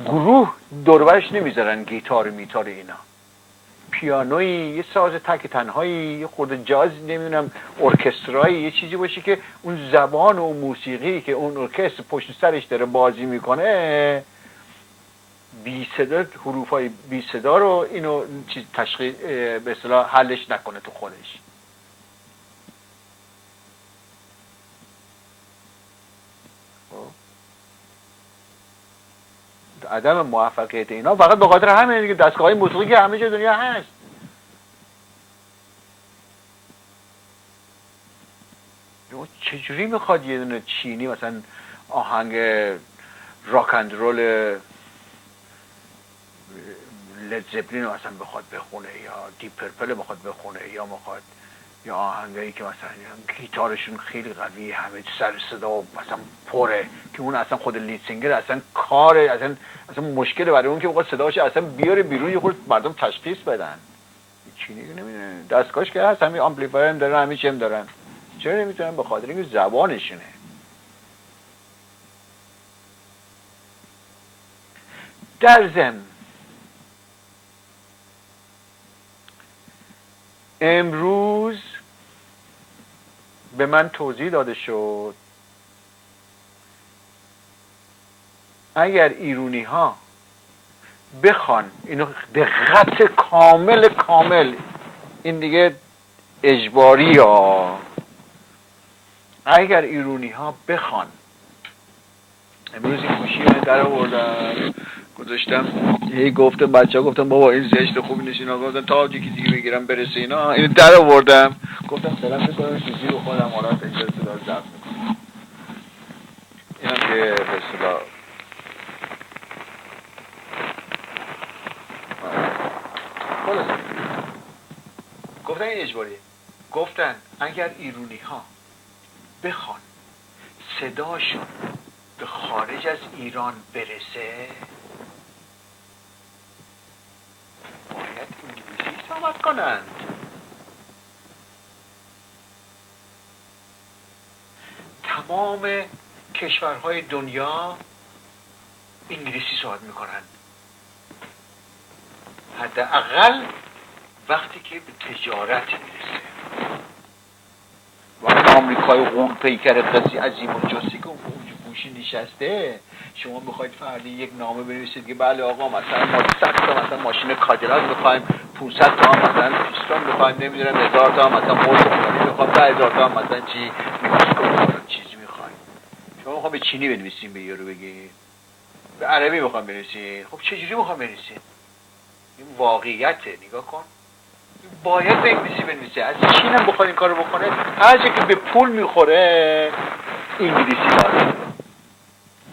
S1: گروه دوربرش نمیذارن گیتار میتار اینا، پیانوی، یه ساز تک تنهایی، یه خورده جاز، نمیدونم ارکسترایی، یه چیزی باشه که اون زبان و موسیقی که اون ارکستر پشت سرش داره بازی میکنه بی صدا، حروفای بی صدا رو اینو چیز تشخیص به اصطلاح حلش نکنه تو خودش. عدم موفقیت اینا فقط به خاطر همین دیگه، دستگاه‌های موسیقی که همه جای دنیا هست. چجوری میخواد یه دونه چینی مثلا آهنگ راک اند رول لد زپلین رو مثلا بخواد بخونه یا دیپ پرپل بخواد بخونه یا میخواد یا آهنگایی که مثلا گیتارشون خیلی قوی همه سر صدا مثلا پره که اون اصلا خود لید سینگر اصلا کار اصلا مشکل برای اون که بخواد صداش اصلا بیاره بیرون یه خورده مردم تشخیص بدن. چینی نمیدونه دستگاهش که هست همین آمپلیفایر هم دارن همین چی هم دارن چرا نمیتونن؟ به خاطر اینکه زبانشونه. در ضمن امروز به من توضیح داده شد اگر ایرونی ها بخوان اینو دقت کامل این دیگه اجباری ها، اگر ایرونی ها بخوان امروز این گوشی در آوردن گذاشتم هی گفتم بچه ها گفتم بابا این زشت خوبی نیست اینا گفتم تا یکی دیگه بگیرم برسه اینا اینو در آوردم گفتم سلام میکنم چیزی رو خودم حالا تجربه صدا ضبط میکنم اینم که به اصطلاح خلاص گفتن این اجباریه. گفتن اگر ایرونی ها بخوان صداشون به خارج از ایران برسه باید انگلیسی صحبت کنند. تمام کشورهای دنیا انگلیسی صحبت میکنن حداقل وقتی که به تجارت میرسه. وقتی آمریکای غول پیکر قصی عظیم و جسی که اون گوشی نشسته شما میخواید فردی یک نامه بنویسید که بله آقا مثلا ما 100 تا مثلا ماشین کادیلاک میخوایم 500 تا مثلا پیستون میخوایم نمیدونم 1000 تا مثلا قرص میخوایم 10000 تا مثلا چی میکروسکوپ چیزی میخوایم. شما میخوایم به چینی بنویسیم به یارو بگید به عربی میخوایم بنویسید. خب چه جوری میخوایم بنویسید؟ این واقعیته. نگاه کن باید به انگلیسی بنویسه. از چین هم بخواد این کارو بکنه هر جا که به پول میخوره انگلیسی لازمه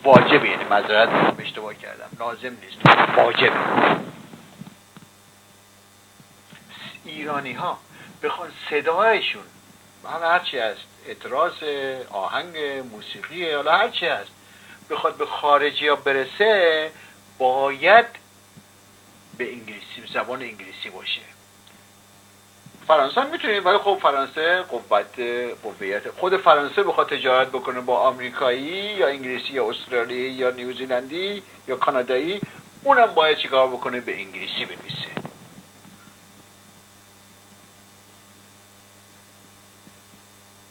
S1: واجبه. یعنی معذرت میخوام اشتباه کردم لازم نیست واجبه. ایرانی ها بخوان صدایشون هرچی هست اعتراض آهنگ موسیقی حالا هرچی هست بخواد به خارجی ها برسه باید به انگلیسی زبان انگلیسی باشه. فرانسه هم میتونه ولی خب فرانسه قویت خود فرانسه بخواد تجارت بکنه با آمریکایی یا انگلیسی یا استرالیایی یا نیوزیلندی یا کانادایی اونم باید چیکار بکنه به انگلیسی بنویسه.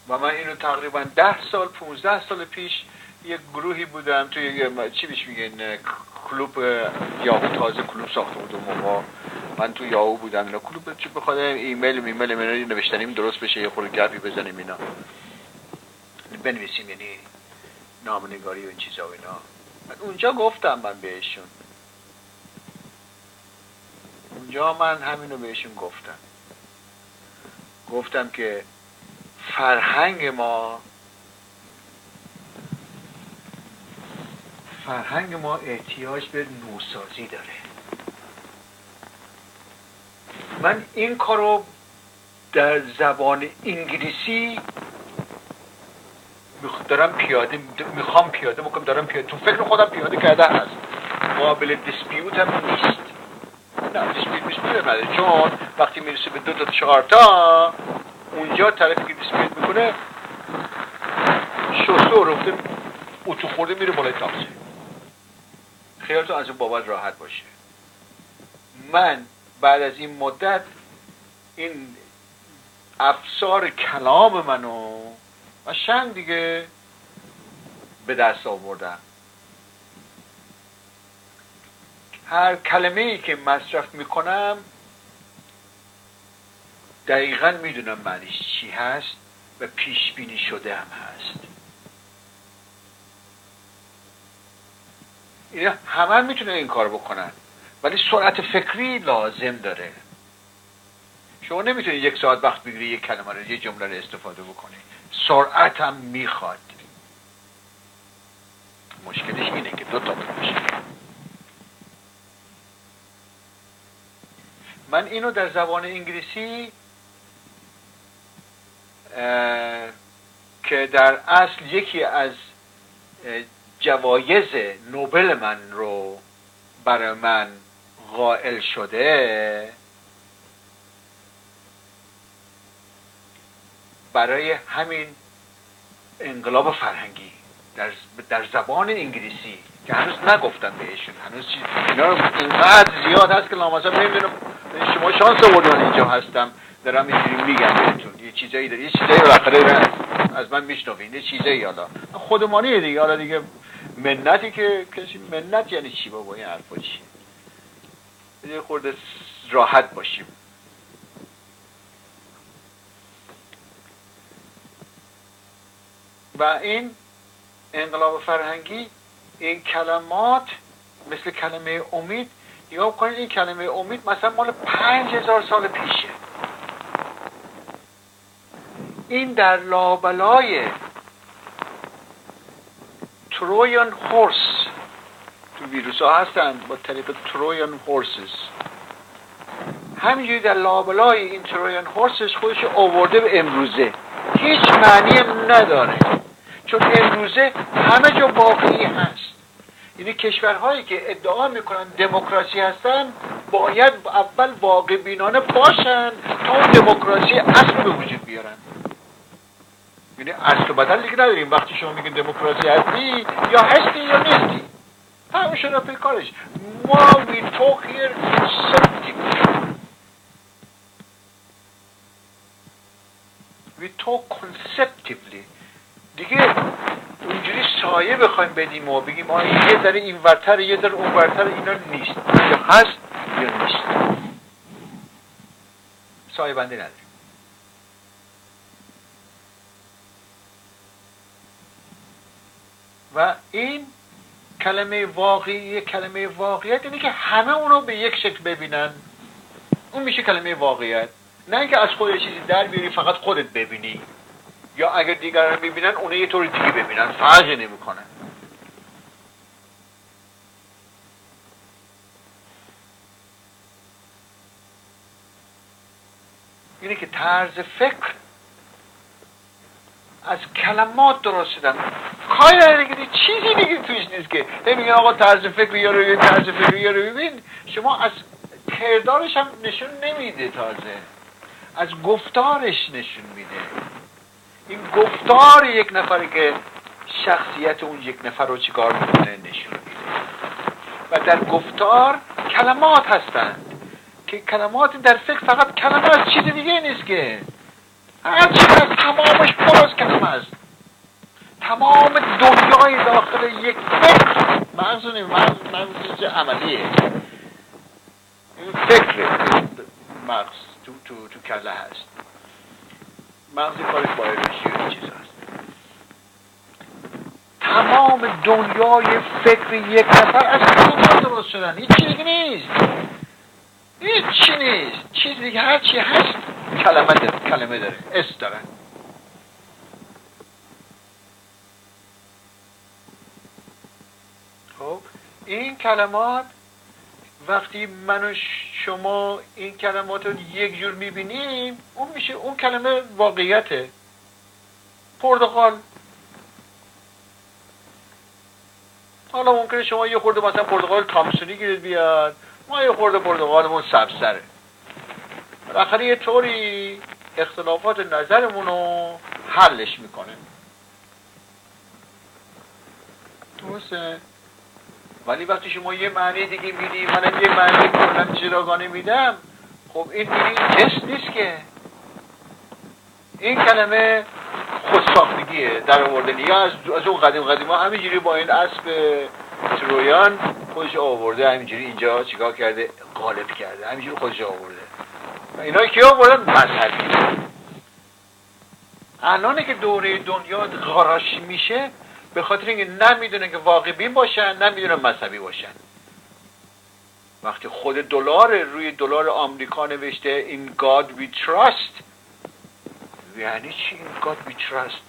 S1: و من اینو تقریبا 10 سال 15 سال پیش یک گروهی بودم توی چی بهش میگن کلوب یاهو تازه کلوب ساخته بود اون موقع من تو یاهو بودم اینا کلوب چی بخواد ایمیل نوشتنیم درست بشه یه خورده گپی بزنیم اینا بنویسیم یعنی نامنگاری و این چیزا و اینا. من اونجا گفتم من بهشون اونجا من همینو بهشون گفتم که فرهنگ ما احتیاج به نوسازی داره. من این کارو در زبان انگلیسی میخوام پیاده بکنم دارم پیاده تو فکر خودم پیاده کرده هست قابل دیسپیوت هم نیست. نه دیسپیوت نداره چون وقتی میرسه به 2 تا 4 تا اونجا طرفی که دیسپیوت میکنه شسته و رفته اتو خورده میره بالای تاقصه. خیالتون از اون بابت راحت باشه. من بعد از این مدت این افسار کلام منو قشنگ دیگه به دست آوردم. هر کلمه‌ای که مصرف میکنم دقیقاً میدونم معنیش چی هست و پیش بینی شده هم هست. اینا همه میتونن این کار بکنن ولی سرعت فکری لازم داره. شما نمیتونید 1 ساعت وقت بگیری یک کلمه رو یه جمله رو استفاده بکنی. سرعت هم میخواد. مشکلش اینه که 2 تا باشه. من اینو در زبان انگلیسی که در اصل یکی از جوایز نوبل من رو برای من قائل شده، برای همین انقلاب فرهنگی در زبان انگلیسی که هنوز نگفتم بهشون، هنوز اینا رو اینقدر زیاد هست که لامصب نمیدونم. شما شانس آوردن اینجا هستم دارم اینجوری میگم بهتون. یه چیزایی داره، یه چیزایی رو بالاخره از من میشنوین، یه چیزایی حالا خودمانیه دیگه. حالا دیگه منتی که کسی، منت یعنی چی بابا؟ این حرفا چیه؟ یه خورده راحت باشیم. و این انقلاب فرهنگی، این کلمات مثل کلمه امید، نگاه کنید این کلمه امید مثلا مال 5000 سال پیشه. این در لابلای ترویان هورس، تو ویروس ها هستن با طریق ترویان هورسز، همینجوری در لابلای این ترویان هورسز خودش آورده به امروزه. هیچ معنی نداره، چون امروزه همه جا واقعی هست. یعنی کشورهایی که ادعا میکنن دموکراسی هستن باید اول واقع بینانه باشن تا اون دموکراسی اصل به وجود بیارن. یعنی اصل و بدل دیگه نداریم. وقتی شما میگین دموکراسی هستی یا هستی یا نیستی، همه شده پی کارش. ما we talk here conceptively. we talk conceptively. دیگه اونجوری سایه بخوایم بدیم و بگیم ما یه ذره این ورتر یه ذره اون ورتر، اینا نیست، یا هست یا نیست. سایه بندی نداریم. و این کلمه واقعی، کلمه واقعیت یعنی که همه اونو به یک شکل ببینن، اون میشه کلمه واقعیت. نه اینکه از خود چیزی در بیاری فقط خودت ببینی، یا اگر دیگران ببینن اونه یه طور دیگه ببینن، فرقی نمیکنه. اینه که طرز فکر از کلمات درست شدن. کاری نداره که چیزی دیگه توش نیست که میگن آقا طرز فکر یا رو ببین، طرز فکر یا رو ببین. شما از کردارش هم نشون نمیده، تازه از گفتارش نشون میده. این گفتار یک نفری که شخصیت اون یک نفر رو چیکار میکنه نشون میده. و در گفتار کلمات هستند که کلمات در فکر فقط کلمه از چیز دیگه نیست که هر چیز از تمامش پر از کلمه است. تمام دنیای داخل یک فکر مغز عملیه. این فکر مغز تو کله هست. مغز کارش بایولوژی و چیز هست. تمام دنیای فکر یک نفر از کلمات درست شدن. هیچ چیزی دیگه نیست. هیچی نیست. چیز دیگه هر چی هست کلمه داره، اسم داره. خب این کلمات وقتی من و شما این کلمات رو یک جور میبینیم، اون میشه اون کلمه واقعیته. پرتقال، حالا ممکنه شما یه خورده مثلا پرتقال تامسونی گیرید بیاد، ما یه خورده پرتقالمون سبزتره. بالاخره یه طوری اختلافات نظرمون رو حلش میکنه. درسته؟ ولی وقتی شما یه معنی دیگه میدی، منم یه معنی کلا جداگانه میدم، خب این دیگه این جست نیست که. این کلمه خودساختگیه، در آوردن. یا از اون قدیم ها همینجوری با این اسب ترویان خودش آورده، همینجوری اینجا چیکار کرده، غالب کرده، همینجوری خودش آورده. و اینا که آوردن مذهبی. الان که دوره دنیا غاراشی میشه به خاطر اینکه نمیدونن که واقع بین باشن، نمیدونن مذهبی باشن. وقتی خود دلار روی دلار آمریکا نوشته In God we trust، یعنی چی In God we trust؟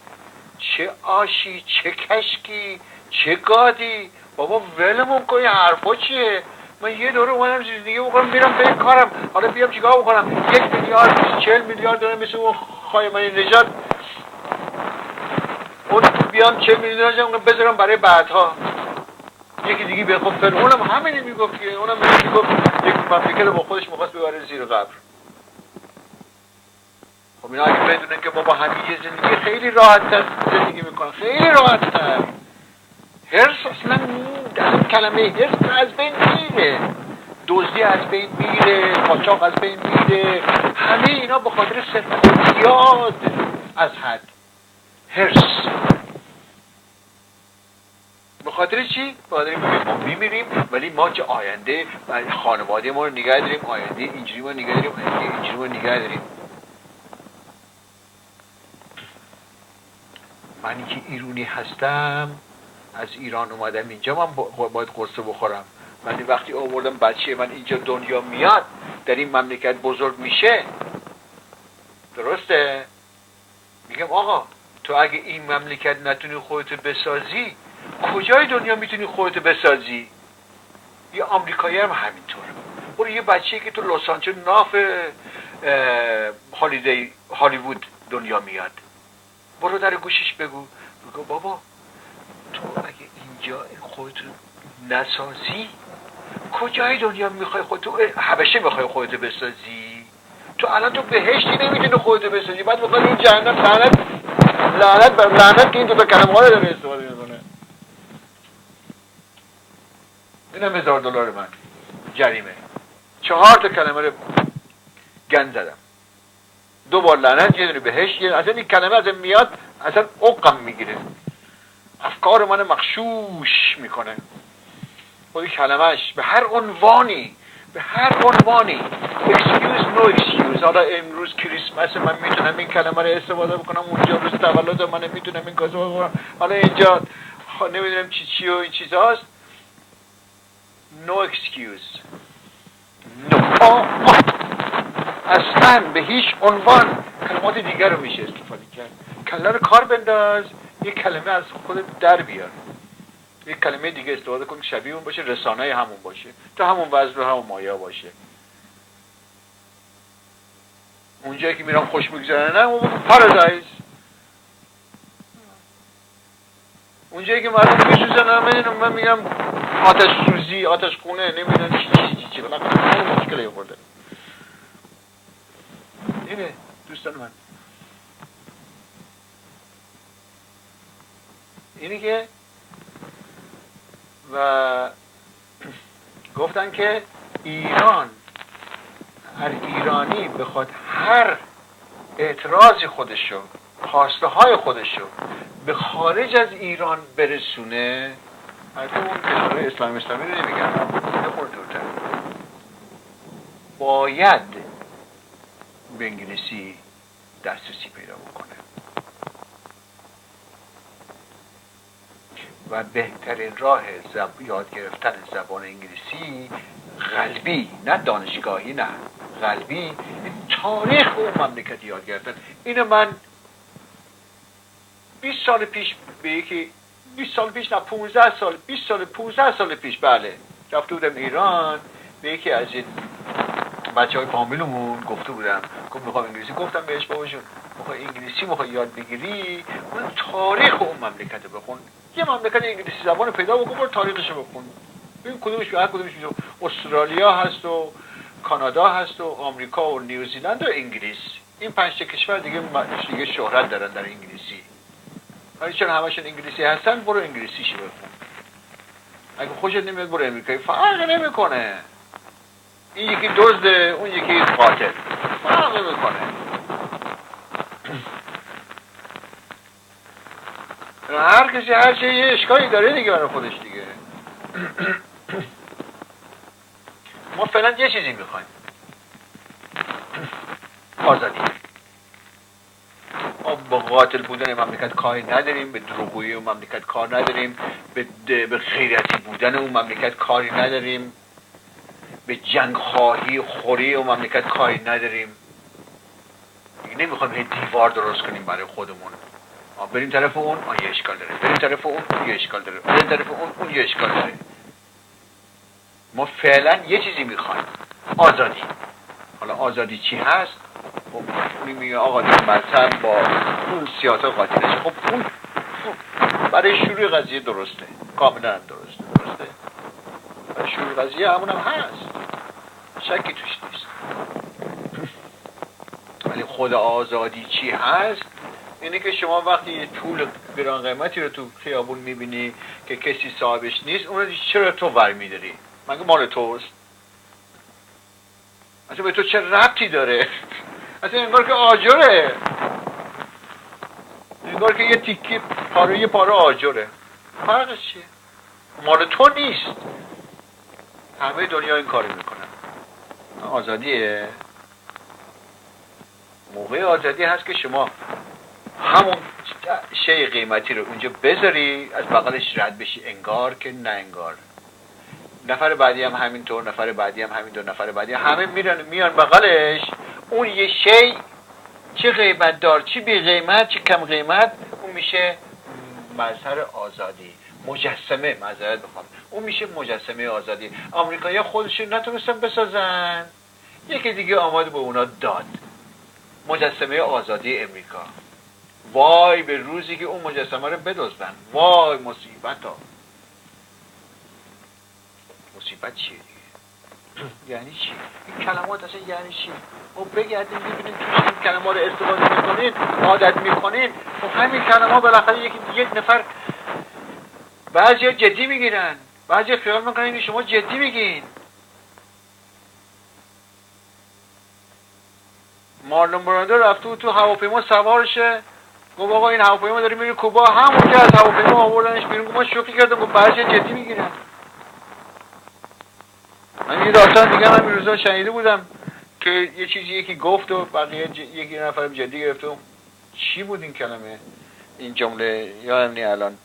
S1: چه آشی، چه کشکی، چه گادی؟ بابا ولمون کن، حرفا چیه؟ من یه دوره اومدم زندگی بکنم برم به کارم، حالا بیام چیکار بکنم؟ 1 میلیارد 40 میلیارد دارم مثل اون خایمانی نژاد، اون بیام 40 میلیارد اون بذارم برای بعدها. یکی دیگه به خود فرعونم همینی میگفت که اونم میگفت یک مملکت رو با خودش می‌خواست ببره زیر قبر. خب اینا اگه بدونن که ما با هم یه زندگی خیلی راحت‌تر زندگی میکنن، خیلی راحت‌تر. هرس اصلا در این کلمه هرس از بین میره، دزدی از بین میره، قاچاق از بین میره، همه اینا به خاطر ثروت زیاد از حد. هرس به خاطر چی؟ به خاطر ما میمیریم ولی ما چه آینده و خانواده ما رو نگه داریم، آینده اینجوری ما نگه داریم، آینده اینجوری ما نگه داریم. منی که ایرانی هستم، از ایران اومدم اینجا، من باید قرصه بخورم. من وقتی آوردم بچه من اینجا دنیا میاد، در این مملکت بزرگ میشه، درسته؟ میگم آقا تو اگه این مملکت نتونی خودتو بسازی، کجای دنیا میتونی خودتو بسازی؟ یه آمریکایی هم همینطور. برو یه بچه‌ای که تو لس آنجلس ناف هالیوود دنیا میاد، برو در گوشش بگو بابا تو اگه اینجا خودتو نسازی، کجای دنیا میخوای خودتو؟ حبشه میخوای خودتو بسازی؟ تو الان تو بهشتی نمیتونی خودتو بسازی، بعد میخوای این جهنم. لعنت بر لعنت که این دو تا کلمه ها رو داره استفاده میکنه. اینم $1000 من جریمه. 4 تا کلمه رو گند زدم، 2 بار لعنت، یه دونه بهشت. اصلا این کلمه ازم میاد اصلا عقم میگیره، افکار من مغشوش میکنه. خود کلمهش به هر عنوانی excuse no excuse. حالا امروز کریسمس، من میتونم این کلمه رو استفاده بکنم، اونجا روز تولد من میتونم این کارو بکنم، حالا اینجا نمیدونم چی و این چیزاست. no excuse، اصلا به هیچ عنوان کلمات دیگر رو میشه استفاده کرد. کلمه رو کار بنداز، یک کلمه از خودت در بیار، یک کلمه دیگه استفاده کن که شبیه اون باشه، رسانه همون باشه، تو همون وزن و همون مایه باشه. اونجایی که میرم خوش میگذره، نه اون پارادایز. اونجایی که مردم میسوزن، من میگم آتش سوزی، آتش خونه، نمیدونم چی بالاخره مشکلی خورده. اینه دوستان من، اینی که و گفتن که ایران، هر ایرانی بخواد هر اعتراضی خودشو، خواسته های خودشو به خارج از ایران برسونه، البته اون کشورهای اسلامی رو نمیگم، باید به انگلیسی دسترسی پیدا بکنه. و بهترین راه یاد گرفتن زبان انگلیسی قلبی، نه دانشگاهی، نه قلبی، تاریخ اون مملکت یاد گرفتن. اینو من 20 سال پیش به یکی 20 سال پیش، نه 15 سال 20 سال 15 سال پیش، بله، رفته بودم ایران، به یکی از این بچه‌های فامیلمون گفته بودم، گفت میخوام انگلیسی. گفتم بهش بابا جون میخوای انگلیسی میخوای یاد بگیری، اون تاریخ اون مملکت رو بخون. یه مملکت انگلیسی زبان پیدا بکن، برو تاریخش رو بخون، ببین کدومش هر کدومش میشه. استرالیا هست و کانادا هست و آمریکا و نیوزیلند و انگلیس، این 5 تا کشور دیگه شهرت دارن در انگلیسی. ولی چون همشون انگلیسی هستن، برو انگلیسیشو بخون. اگه خوشت نمیاد برو امریکایی، فرق نمیکنه. این یکی دزده، اون یکی قاتل، فرق نمیکنه. هر کسی هر چه یه اشکالی داره دیگه برای خودش دیگه. ما فعلا یه چیزی میخوایم، آزادی. ما با قاتل بودن مملکت کاری نداریم، به دروغگویی اون مملکت کار نداریم، به غیرتی بودن اون مملکت کاری نداریم، به جنگ خواهی خوری اون مملکت کاری نداریم. دیگه نمیخوایم یه دیوار درست کنیم برای خودمون، بریم طرف اون یه اشکال داره، بریم طرف اون یه اشکال داره، بریم طرف اون یه اشکال داره. ما فعلا یه چیزی میخوایم، آزادی. حالا آزادی چی هست؟ خب میگه آقا مذهب با اون سیاست قاطی. خب اون برای شروع قضیه درسته، کاملا درسته. برای شروع قضیه همون هم هست، شکی توش نیست. ولی خود آزادی چی هست؟ اینه که شما وقتی یه طول گران قیمتی رو تو خیابون میبینی که کسی صاحبش نیست، اون رو چرا تو برمیداری؟ مگه مال توست؟ اصلا به تو چه ربطی داره؟ اصلا انگار که آجره، انگار که یه تیکی یه پاره آجره. فرقش چیه؟ مال تو نیست. همه دنیا این کاری میکنن. آزادیه. موقع آزادی هست که شما همون شی قیمتی رو اونجا بذاری، از بغلش رد بشی، انگار که نه انگار. نفر بعدی هم همینطور، نفر بعدی هم همینطور، نفر بعدی هم همه میان بغلش. اون یه شی چه قیمت دار، چه بی قیمت، چه کم قیمت، اون میشه مظهر آزادی، مجسمه. معذرت بخوام، اون میشه مجسمه آزادی. آمریکایی‌ها خودشون نتونستن بسازن، یکی دیگه آماده به اونا داد، مجسمه آزادی امریکا. وای به روزی که اون مجسمه رو بدزدن. وای مصیبت ها. مصیبت چیه دیگه؟ یعنی چی؟ این کلمات اصلا یعنی چی؟ خب بگردیم ببینیم توش این کلمات رو استفاده میکنین، عادت میکنین. خب همین کلمات بالاخره یک نفر، بعضی ها جدی میگیرن، بعضی خیال میکنن شما جدی میگین. مارلون براندو رفته تو هواپیما سوارشه، گفت آقا این هواپیما داره میره کوبا. همونجا از هواپیما آوردنش بیرون. گفت ما شوخی کردم. گفت بعضی جدی میگیرن. من یه داستان دیگه هم همین روزا شنیده بودم که یه چیزی یکی گفت و بقیه یکی نفر جدی گرفت. چی بود این کلمه، این جمله یادم نی الان،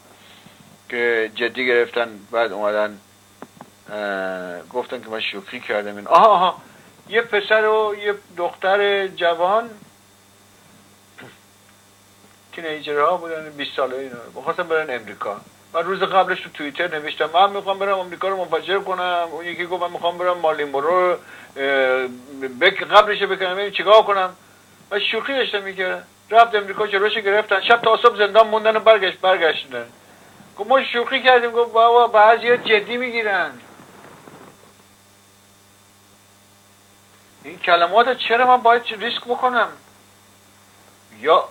S1: که جدی گرفتن بعد اومدن گفتن که من شوخی کردم. این آها یه پسر و یه دختر جوان تینیجرها بودن، 20 ساله، اینا بخواستن برن امریکا. و روز قبلش تو توییتر نوشتم من میخوام برم امریکا رو منفجر کنم. اون یکی گفت من میخوام برم مارلین برو قبلش بکنم ببین چیکار کنم. و شوخی داشتم میکردن. رفت امریکا، جلوش گرفتن، شب تا صبح زندان موندن و برگشتن. گفت ما شوخی کردیم. گفت بابا بعضیا جدی میگیرن. این کلمات چرا من باید ریسک بکنم؟ یا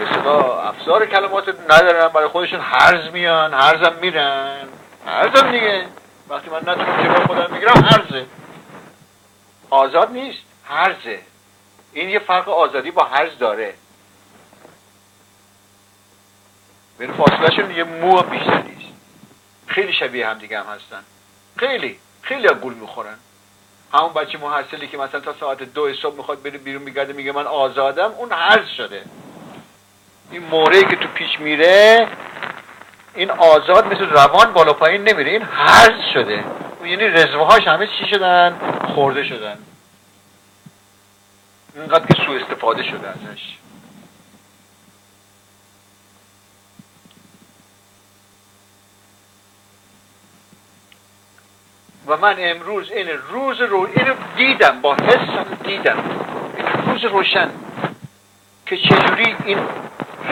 S1: مثلا افزار کلمات ندارن، برای خودشون هرز میان، هرزم میرن. هرزم دیگه، وقتی من نتونم جلوی خودم میگیرم هرزه. آزاد نیست، هرزه. این یه فرق آزادی با هرز داره. بین فاصلهشون یه مو بیشتر نیست. خیلی شبیه هم دیگه هم هستن. خیلی ها گول میخورن. همون بچه محصلی که مثلا تا ساعت 2 صبح میخواد بره بیرون میگرده میگه من آزادم، اون هرز شده. این موردی که تو پیش میره، این آزاد مثل روان بالا پایین نمیره، این هرز شده. یعنی رزوهاش همه چی شدن؟ خورده شدن. اینقدر که سوء استفاده شده ازش. و من امروز این روز اینو دیدم، با حسم دیدم، این روز روشن که چجوری این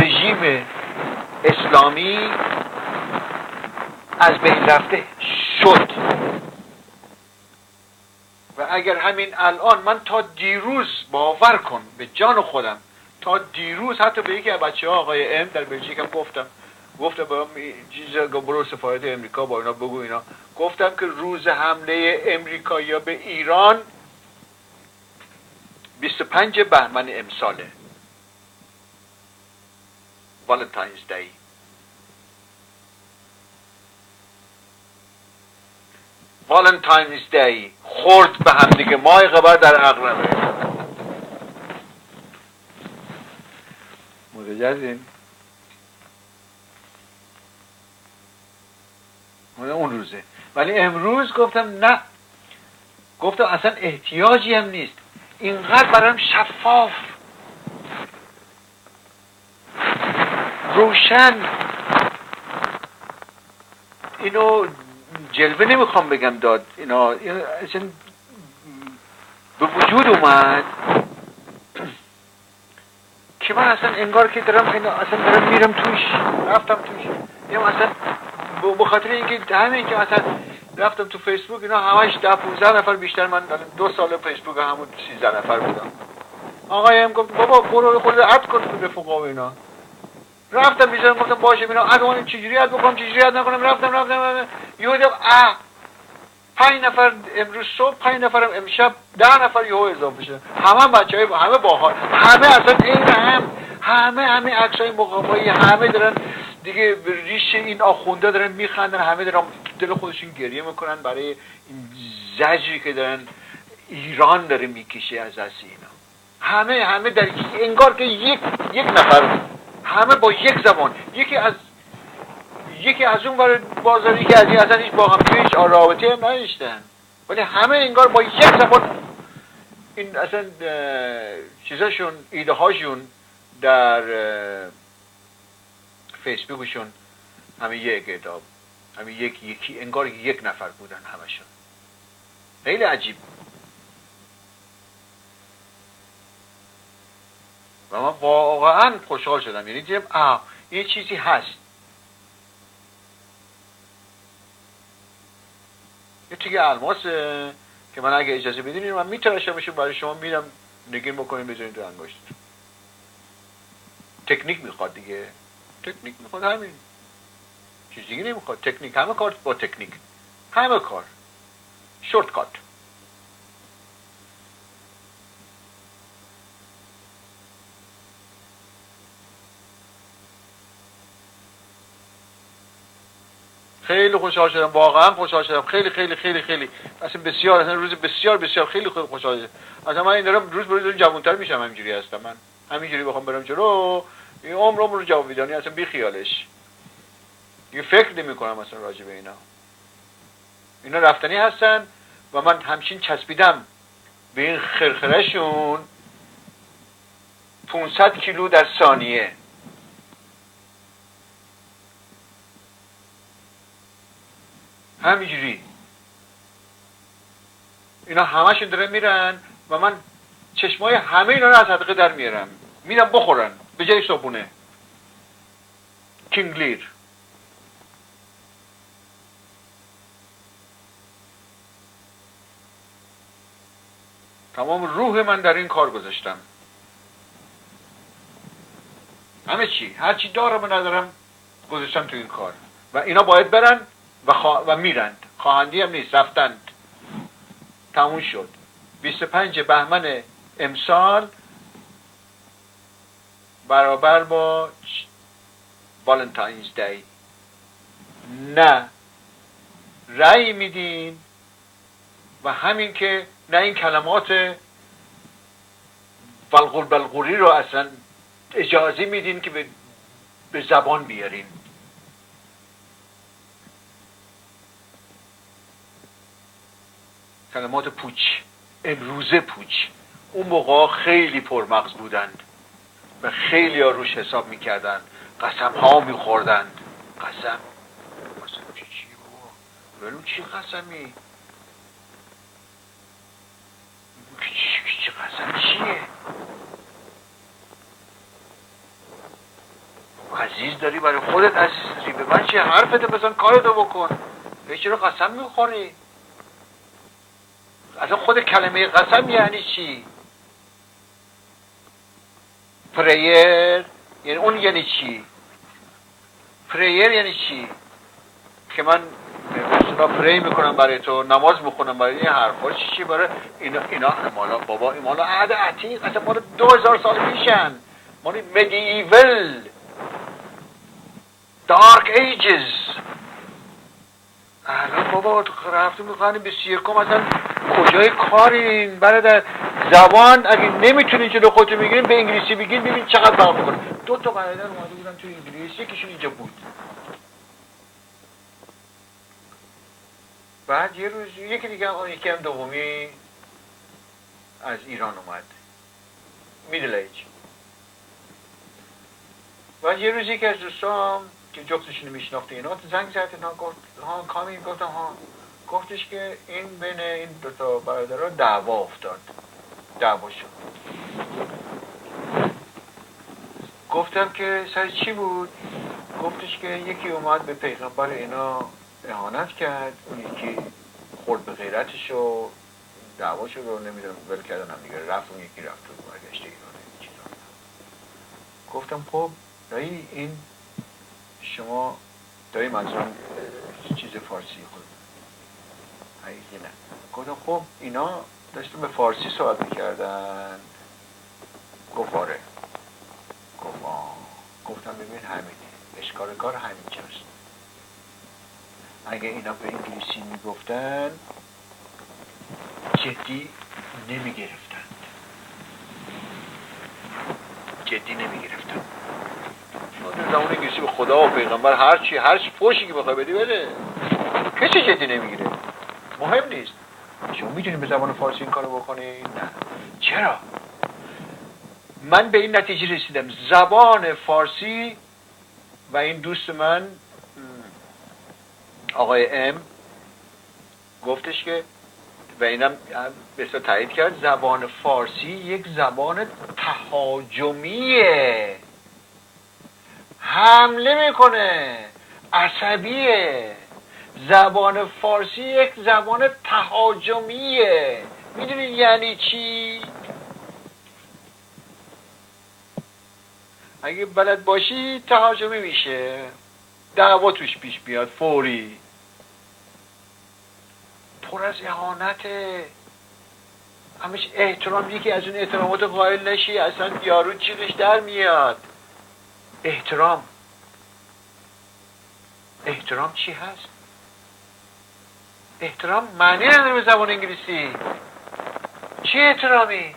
S1: رژیم اسلامی از بین رفته شد. و اگر همین الان، من تا دیروز باور کن به جان خودم، تا دیروز حتی به یکی از بچه‌ها آقای ام در بلژیک هم گفتم با چیزا برو سفارت امریکا با اینا بگو اینا، گفتم که روز حمله امریکایی‌ها به ایران 25 بهمن امساله، والنتاینز دی. والنتاینز دی خورد به هم دیگه، ماه خبر در عقربه. متوجه‌این؟ اون روزه. ولی امروز گفتم نه، گفتم اصلا احتیاجی هم نیست. اینقدر برام شفاف، روشن، اینو جلوه نمیخوام بگم داد، اینا اصلا به وجود اومد که من اصلا انگار که دارم میرم توش، رفتم توش. یا مثلا به خاطر اینکه همین که مثلا رفتم تو فیسبوک، اینا همش 10-15 نفر بیشتر، من 2 سال فیسبوک همون 13 نفر بودم. آقایم گفت بابا برو خودت اد کن تو رفقا و اینا. رفتم بیشتر گفتم باشه اینا اد چجوری اد بکنم چجوری اد نکنم. رفتم یهو دیدم 5 نفر امروز صبح، 5 نفرم امشب، 10 نفر یهو اضافه شد. همه بچهای همه باحال، همه اصلا عین همه عکسای مقاوایی، همه دارن دیگه ریش این آخونده دارن میخندن، همه دارن دل خودشون گریه میکنن برای این زجری که دارن ایران داره میکشه از دست اینا. همه در انگار که یک نفر، همه با یک زبان، یکی از اون ور بازاری که از این اصلا هیچ با هم هیچ رابطه هم نداشتن، ولی همه انگار با یک زبان این اصلا چیزاشون، ایده هاشون در فیسبوکشون همه یک اداب، همه یکی انگار یک نفر بودن همشون. خیلی عجیب. و من واقعا خوشحال شدم، یعنی دیدم یه چیزی هست. یه تیکه الماسه که من اگه اجازه بدین من میتراشمشون برای شما، میدم نگین بکنین بذارین تو انگشتتون. تکنیک میخواد دیگه، تکنیک میخواد، همین چیز دیگه نمیخواد. تکنیک، همه کار با تکنیک، همه کار شورت کات. خیلی خوشحال شدم، واقعا خوشحال شدم، خیلی خیلی خیلی خیلی اصلا بسیار، اصلا روز بسیار بسیار خیلی خوشحال شدم. اصلا من این دارم روز به روز جوان‌تر میشم، همینجوری هستم. من همینجوری بخوام برم جلو، این عمر جاویدانی اصلا بی خیالش، دیگه فکر نمی‌کنم اصلا راجع به اینا رفتنی هستن و من همچین چسبیدم به این خرخره‌شون. 500 کیلو در ثانیه، همینجوری اینا همشون دارن میرن و من چشمای همه اینا رو از حدقه در میارم، میرم بخورن به جای صبحونه. کینگلیر. تمام روح من در این کار گذاشتم، همه چی، هر چی دارم و ندارم گذاشتم تو این کار و اینا باید برن و میرند. خواهندی هم نیست، رفتند. تموم شد. 25 بهمن امسال برابر با والنتاینز دی، نه رأی میدین و همین که نه این کلمات بلغوری رو اصلا اجازه میدین که به زبان بیارین. کلمات پوچ، امروزه پوچ. اون موقع خیلی پرمغز بودند و خیلی ها روش حساب میکردن، قسم ها میخوردند. قسم چی ولو چی قسمی؟ چی قسم چیه؟ عزیز داری برای خودت، عزیز داری به من چه حرفته، بزن کارتو بکن. به چرا قسم میخوری؟ اصلا خود کلمه قسم یعنی چی؟ پریر یعنی اون یعنی چی؟ پریر یعنی چی؟ که من مثلا پری میکنم برای تو، نماز میخونم برای این حرفا، چی برای اینا مالا بابا، این مالا عهد عتیق، اصلا مالا 2000 سال پیشن، مالا مدیول دارک ایجز. الان بابا رفتیم میخوانیم به سیرکم، اصلا کجای کارین برادر؟ زبان اگه نمیتونین جلو خودتون بگیرین به انگلیسی بگین، ببین چقدر فرق میکنه. 2 تا برادر اومده بودن تو انگلیس، یکیشون اینجا بود. بعد یه روز یکی دیگه یکی هم دومی از ایران اومد، میدل ایج. بعد یه روز یکی از دوستام که جفتشون میشناخته اینا زنگ زد اینا گفت ها کامی، گفتم ها. گفتش که این بین این دو تا برادرها دعوا افتاد، دعوا شد. گفتم که سر چی بود؟ گفتش که یکی اومد به پیغمبر اینا اهانت کرد، اون یکی خورد به غیرتش و دعوا شد و نمیدونم ول کردن هم دیگه، رفت اون یکی رفت و برگشته ایران چیزا. گفتم خب دایی این شما دایی منظورم چیز فارسی خود حقیقی نه. گفتم خب اینا داشتن به فارسی صحبت میکردن. گفت آره. گفتم ببین همینه، اشکال کار همینجاست. اگه اینا به انگلیسی میگفتن جدی نمیگرفتن. در زمان انگلیسی به خدا و پیغمبر هر چی فوشی که بخوای بدی بده، کسی جدی نمیگیره، مهم نیست. شما میتونی به زبان فارسی این کارو بکنی؟ نه. چرا؟ من به این نتیجه رسیدم زبان فارسی و این دوست من آقای ام گفتش که و اینم به اصطلاح تایید کرد، زبان فارسی یک زبان تهاجمیه، حمله میکنه، عصبیه. زبان فارسی یک زبان تهاجمیه. میدونید یعنی چی؟ اگه بلد باشی تهاجمی میشه، دعوا توش پیش بیاد فوری، پر از اهانته. همش احترام، یکی از اون احترامات قائل نشی اصلا یارو چیزش در میاد. احترام چی هست؟ احترام معنی نداره به زبان انگلیسی. چی احترامی؟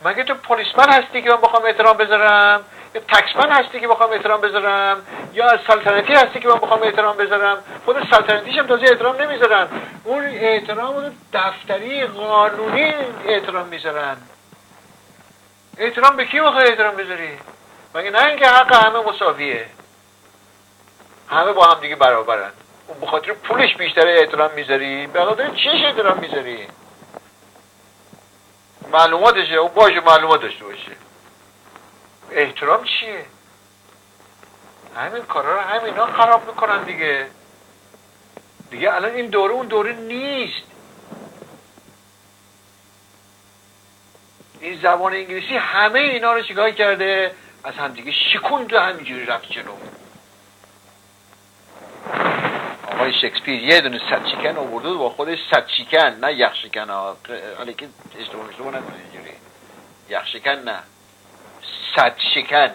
S1: مگه تو پلیسمن هستی که من بخوام احترام بذارم؟ یا تکسمن هستی که بخوام احترام بذارم؟ یا از سلطنتی هستی که من بخوام احترام بذارم؟ خود سلطنتیش هم تازه احترام نمیذارن، اون احترام اون دفتری قانونی احترام میذارن. احترام به کی بخوای احترام بذاری؟ مگه نه اینکه حق همه مساویه، همه با هم دیگه برابرن. اون به خاطر پولش بیشتر احترام میذاری؟ به خاطر چیش احترام میذاری؟ معلوماتشه، اون باشه معلومات داشته باشه. احترام چیه؟ همین کارا رو همینا خراب میکنن دیگه الان این دوره اون دوره نیست. این زبان انگلیسی همه اینا رو چیکار کرده؟ از هم دیگه شکوند و همینجوری رفت جلو. آقای شکسپیر یه دونه صد شکن آورده با خودش، صد شکن نه یخ شکن ها، حالا که اشتباه نکنه اینجوری، یخ شکن نه، صد شکن،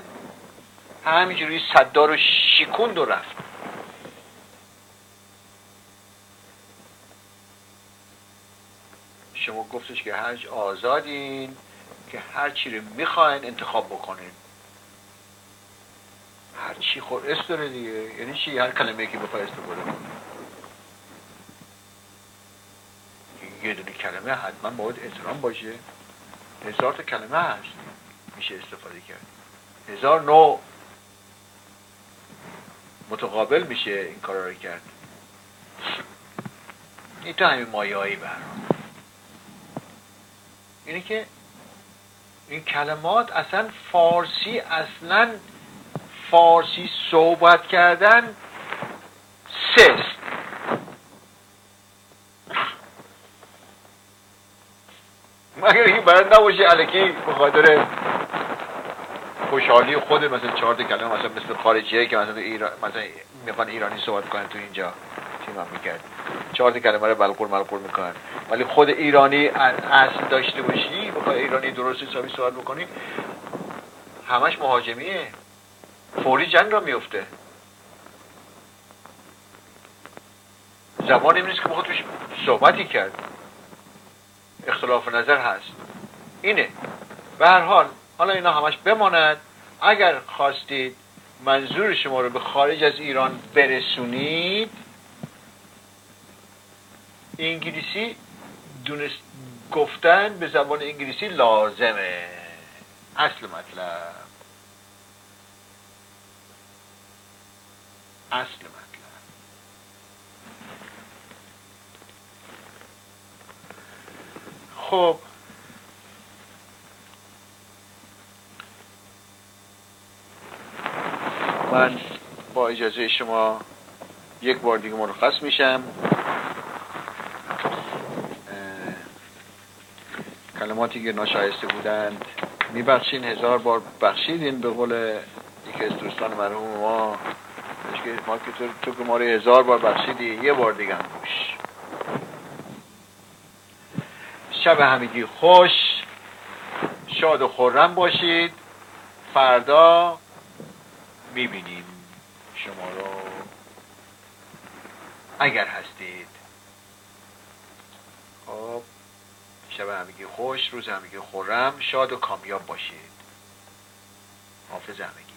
S1: همینجوری صدا رو شکوند و رفت. شما گفتش که هر آزادین که هر چی رو میخواین انتخاب بکنین. هر چی خود اس داره دیگه. یعنی چی؟ هر کلمه که بخوای استفاده کنی. یه دونه کلمه حتما باید احترام باشه. 1000 تا کلمه هست میشه استفاده کرد، 1000 نوع متقابل میشه این کارا رو کرد. این تو همین مایه‌ای برام اینه که این کلمات اصلا فارسی صحبت کردن سست. مگر اینکه برات نباشه الکی به خاطر خوشحالی خود مثلا 4 تا کلمه، مثلا مثل خارجیه که مثلا میخوان ایرانی صحبت کنن تو اینجا چی میکرد 4 تا کلمه رو بلقور میکنن، ولی خود ایرانی اصل داشته باشی، بخوای ایرانی درست حسابی صحبت بکنی، همش مهاجمیه، فوری جنگ را میفته. زبان این نیست که بخواد توش صحبتی کرد. اختلاف نظر هست. اینه. به هر حال حالا اینا همش بماند. اگر خواستید منظور شما رو به خارج از ایران برسونید، انگلیسی گفتن به زبان انگلیسی لازمه. اصل مطلب اصل مطلب. خب من با اجازه شما یک بار دیگه مرخص میشم. کلماتی که ناشایسته بودند میبخشین، 1000 بار بخشیدین. به قول یکی از دوستان مرحوم ما که تو که ما رو 1000 بار بخشیدی، یه بار دیگه هم گوش. شب همگی خوش، شاد و خرم باشید. فردا میبینیم شما رو اگر هستید. خب شب همگی خوش، روز همگی خرم، شاد و کامیاب باشید. حافظ همگی.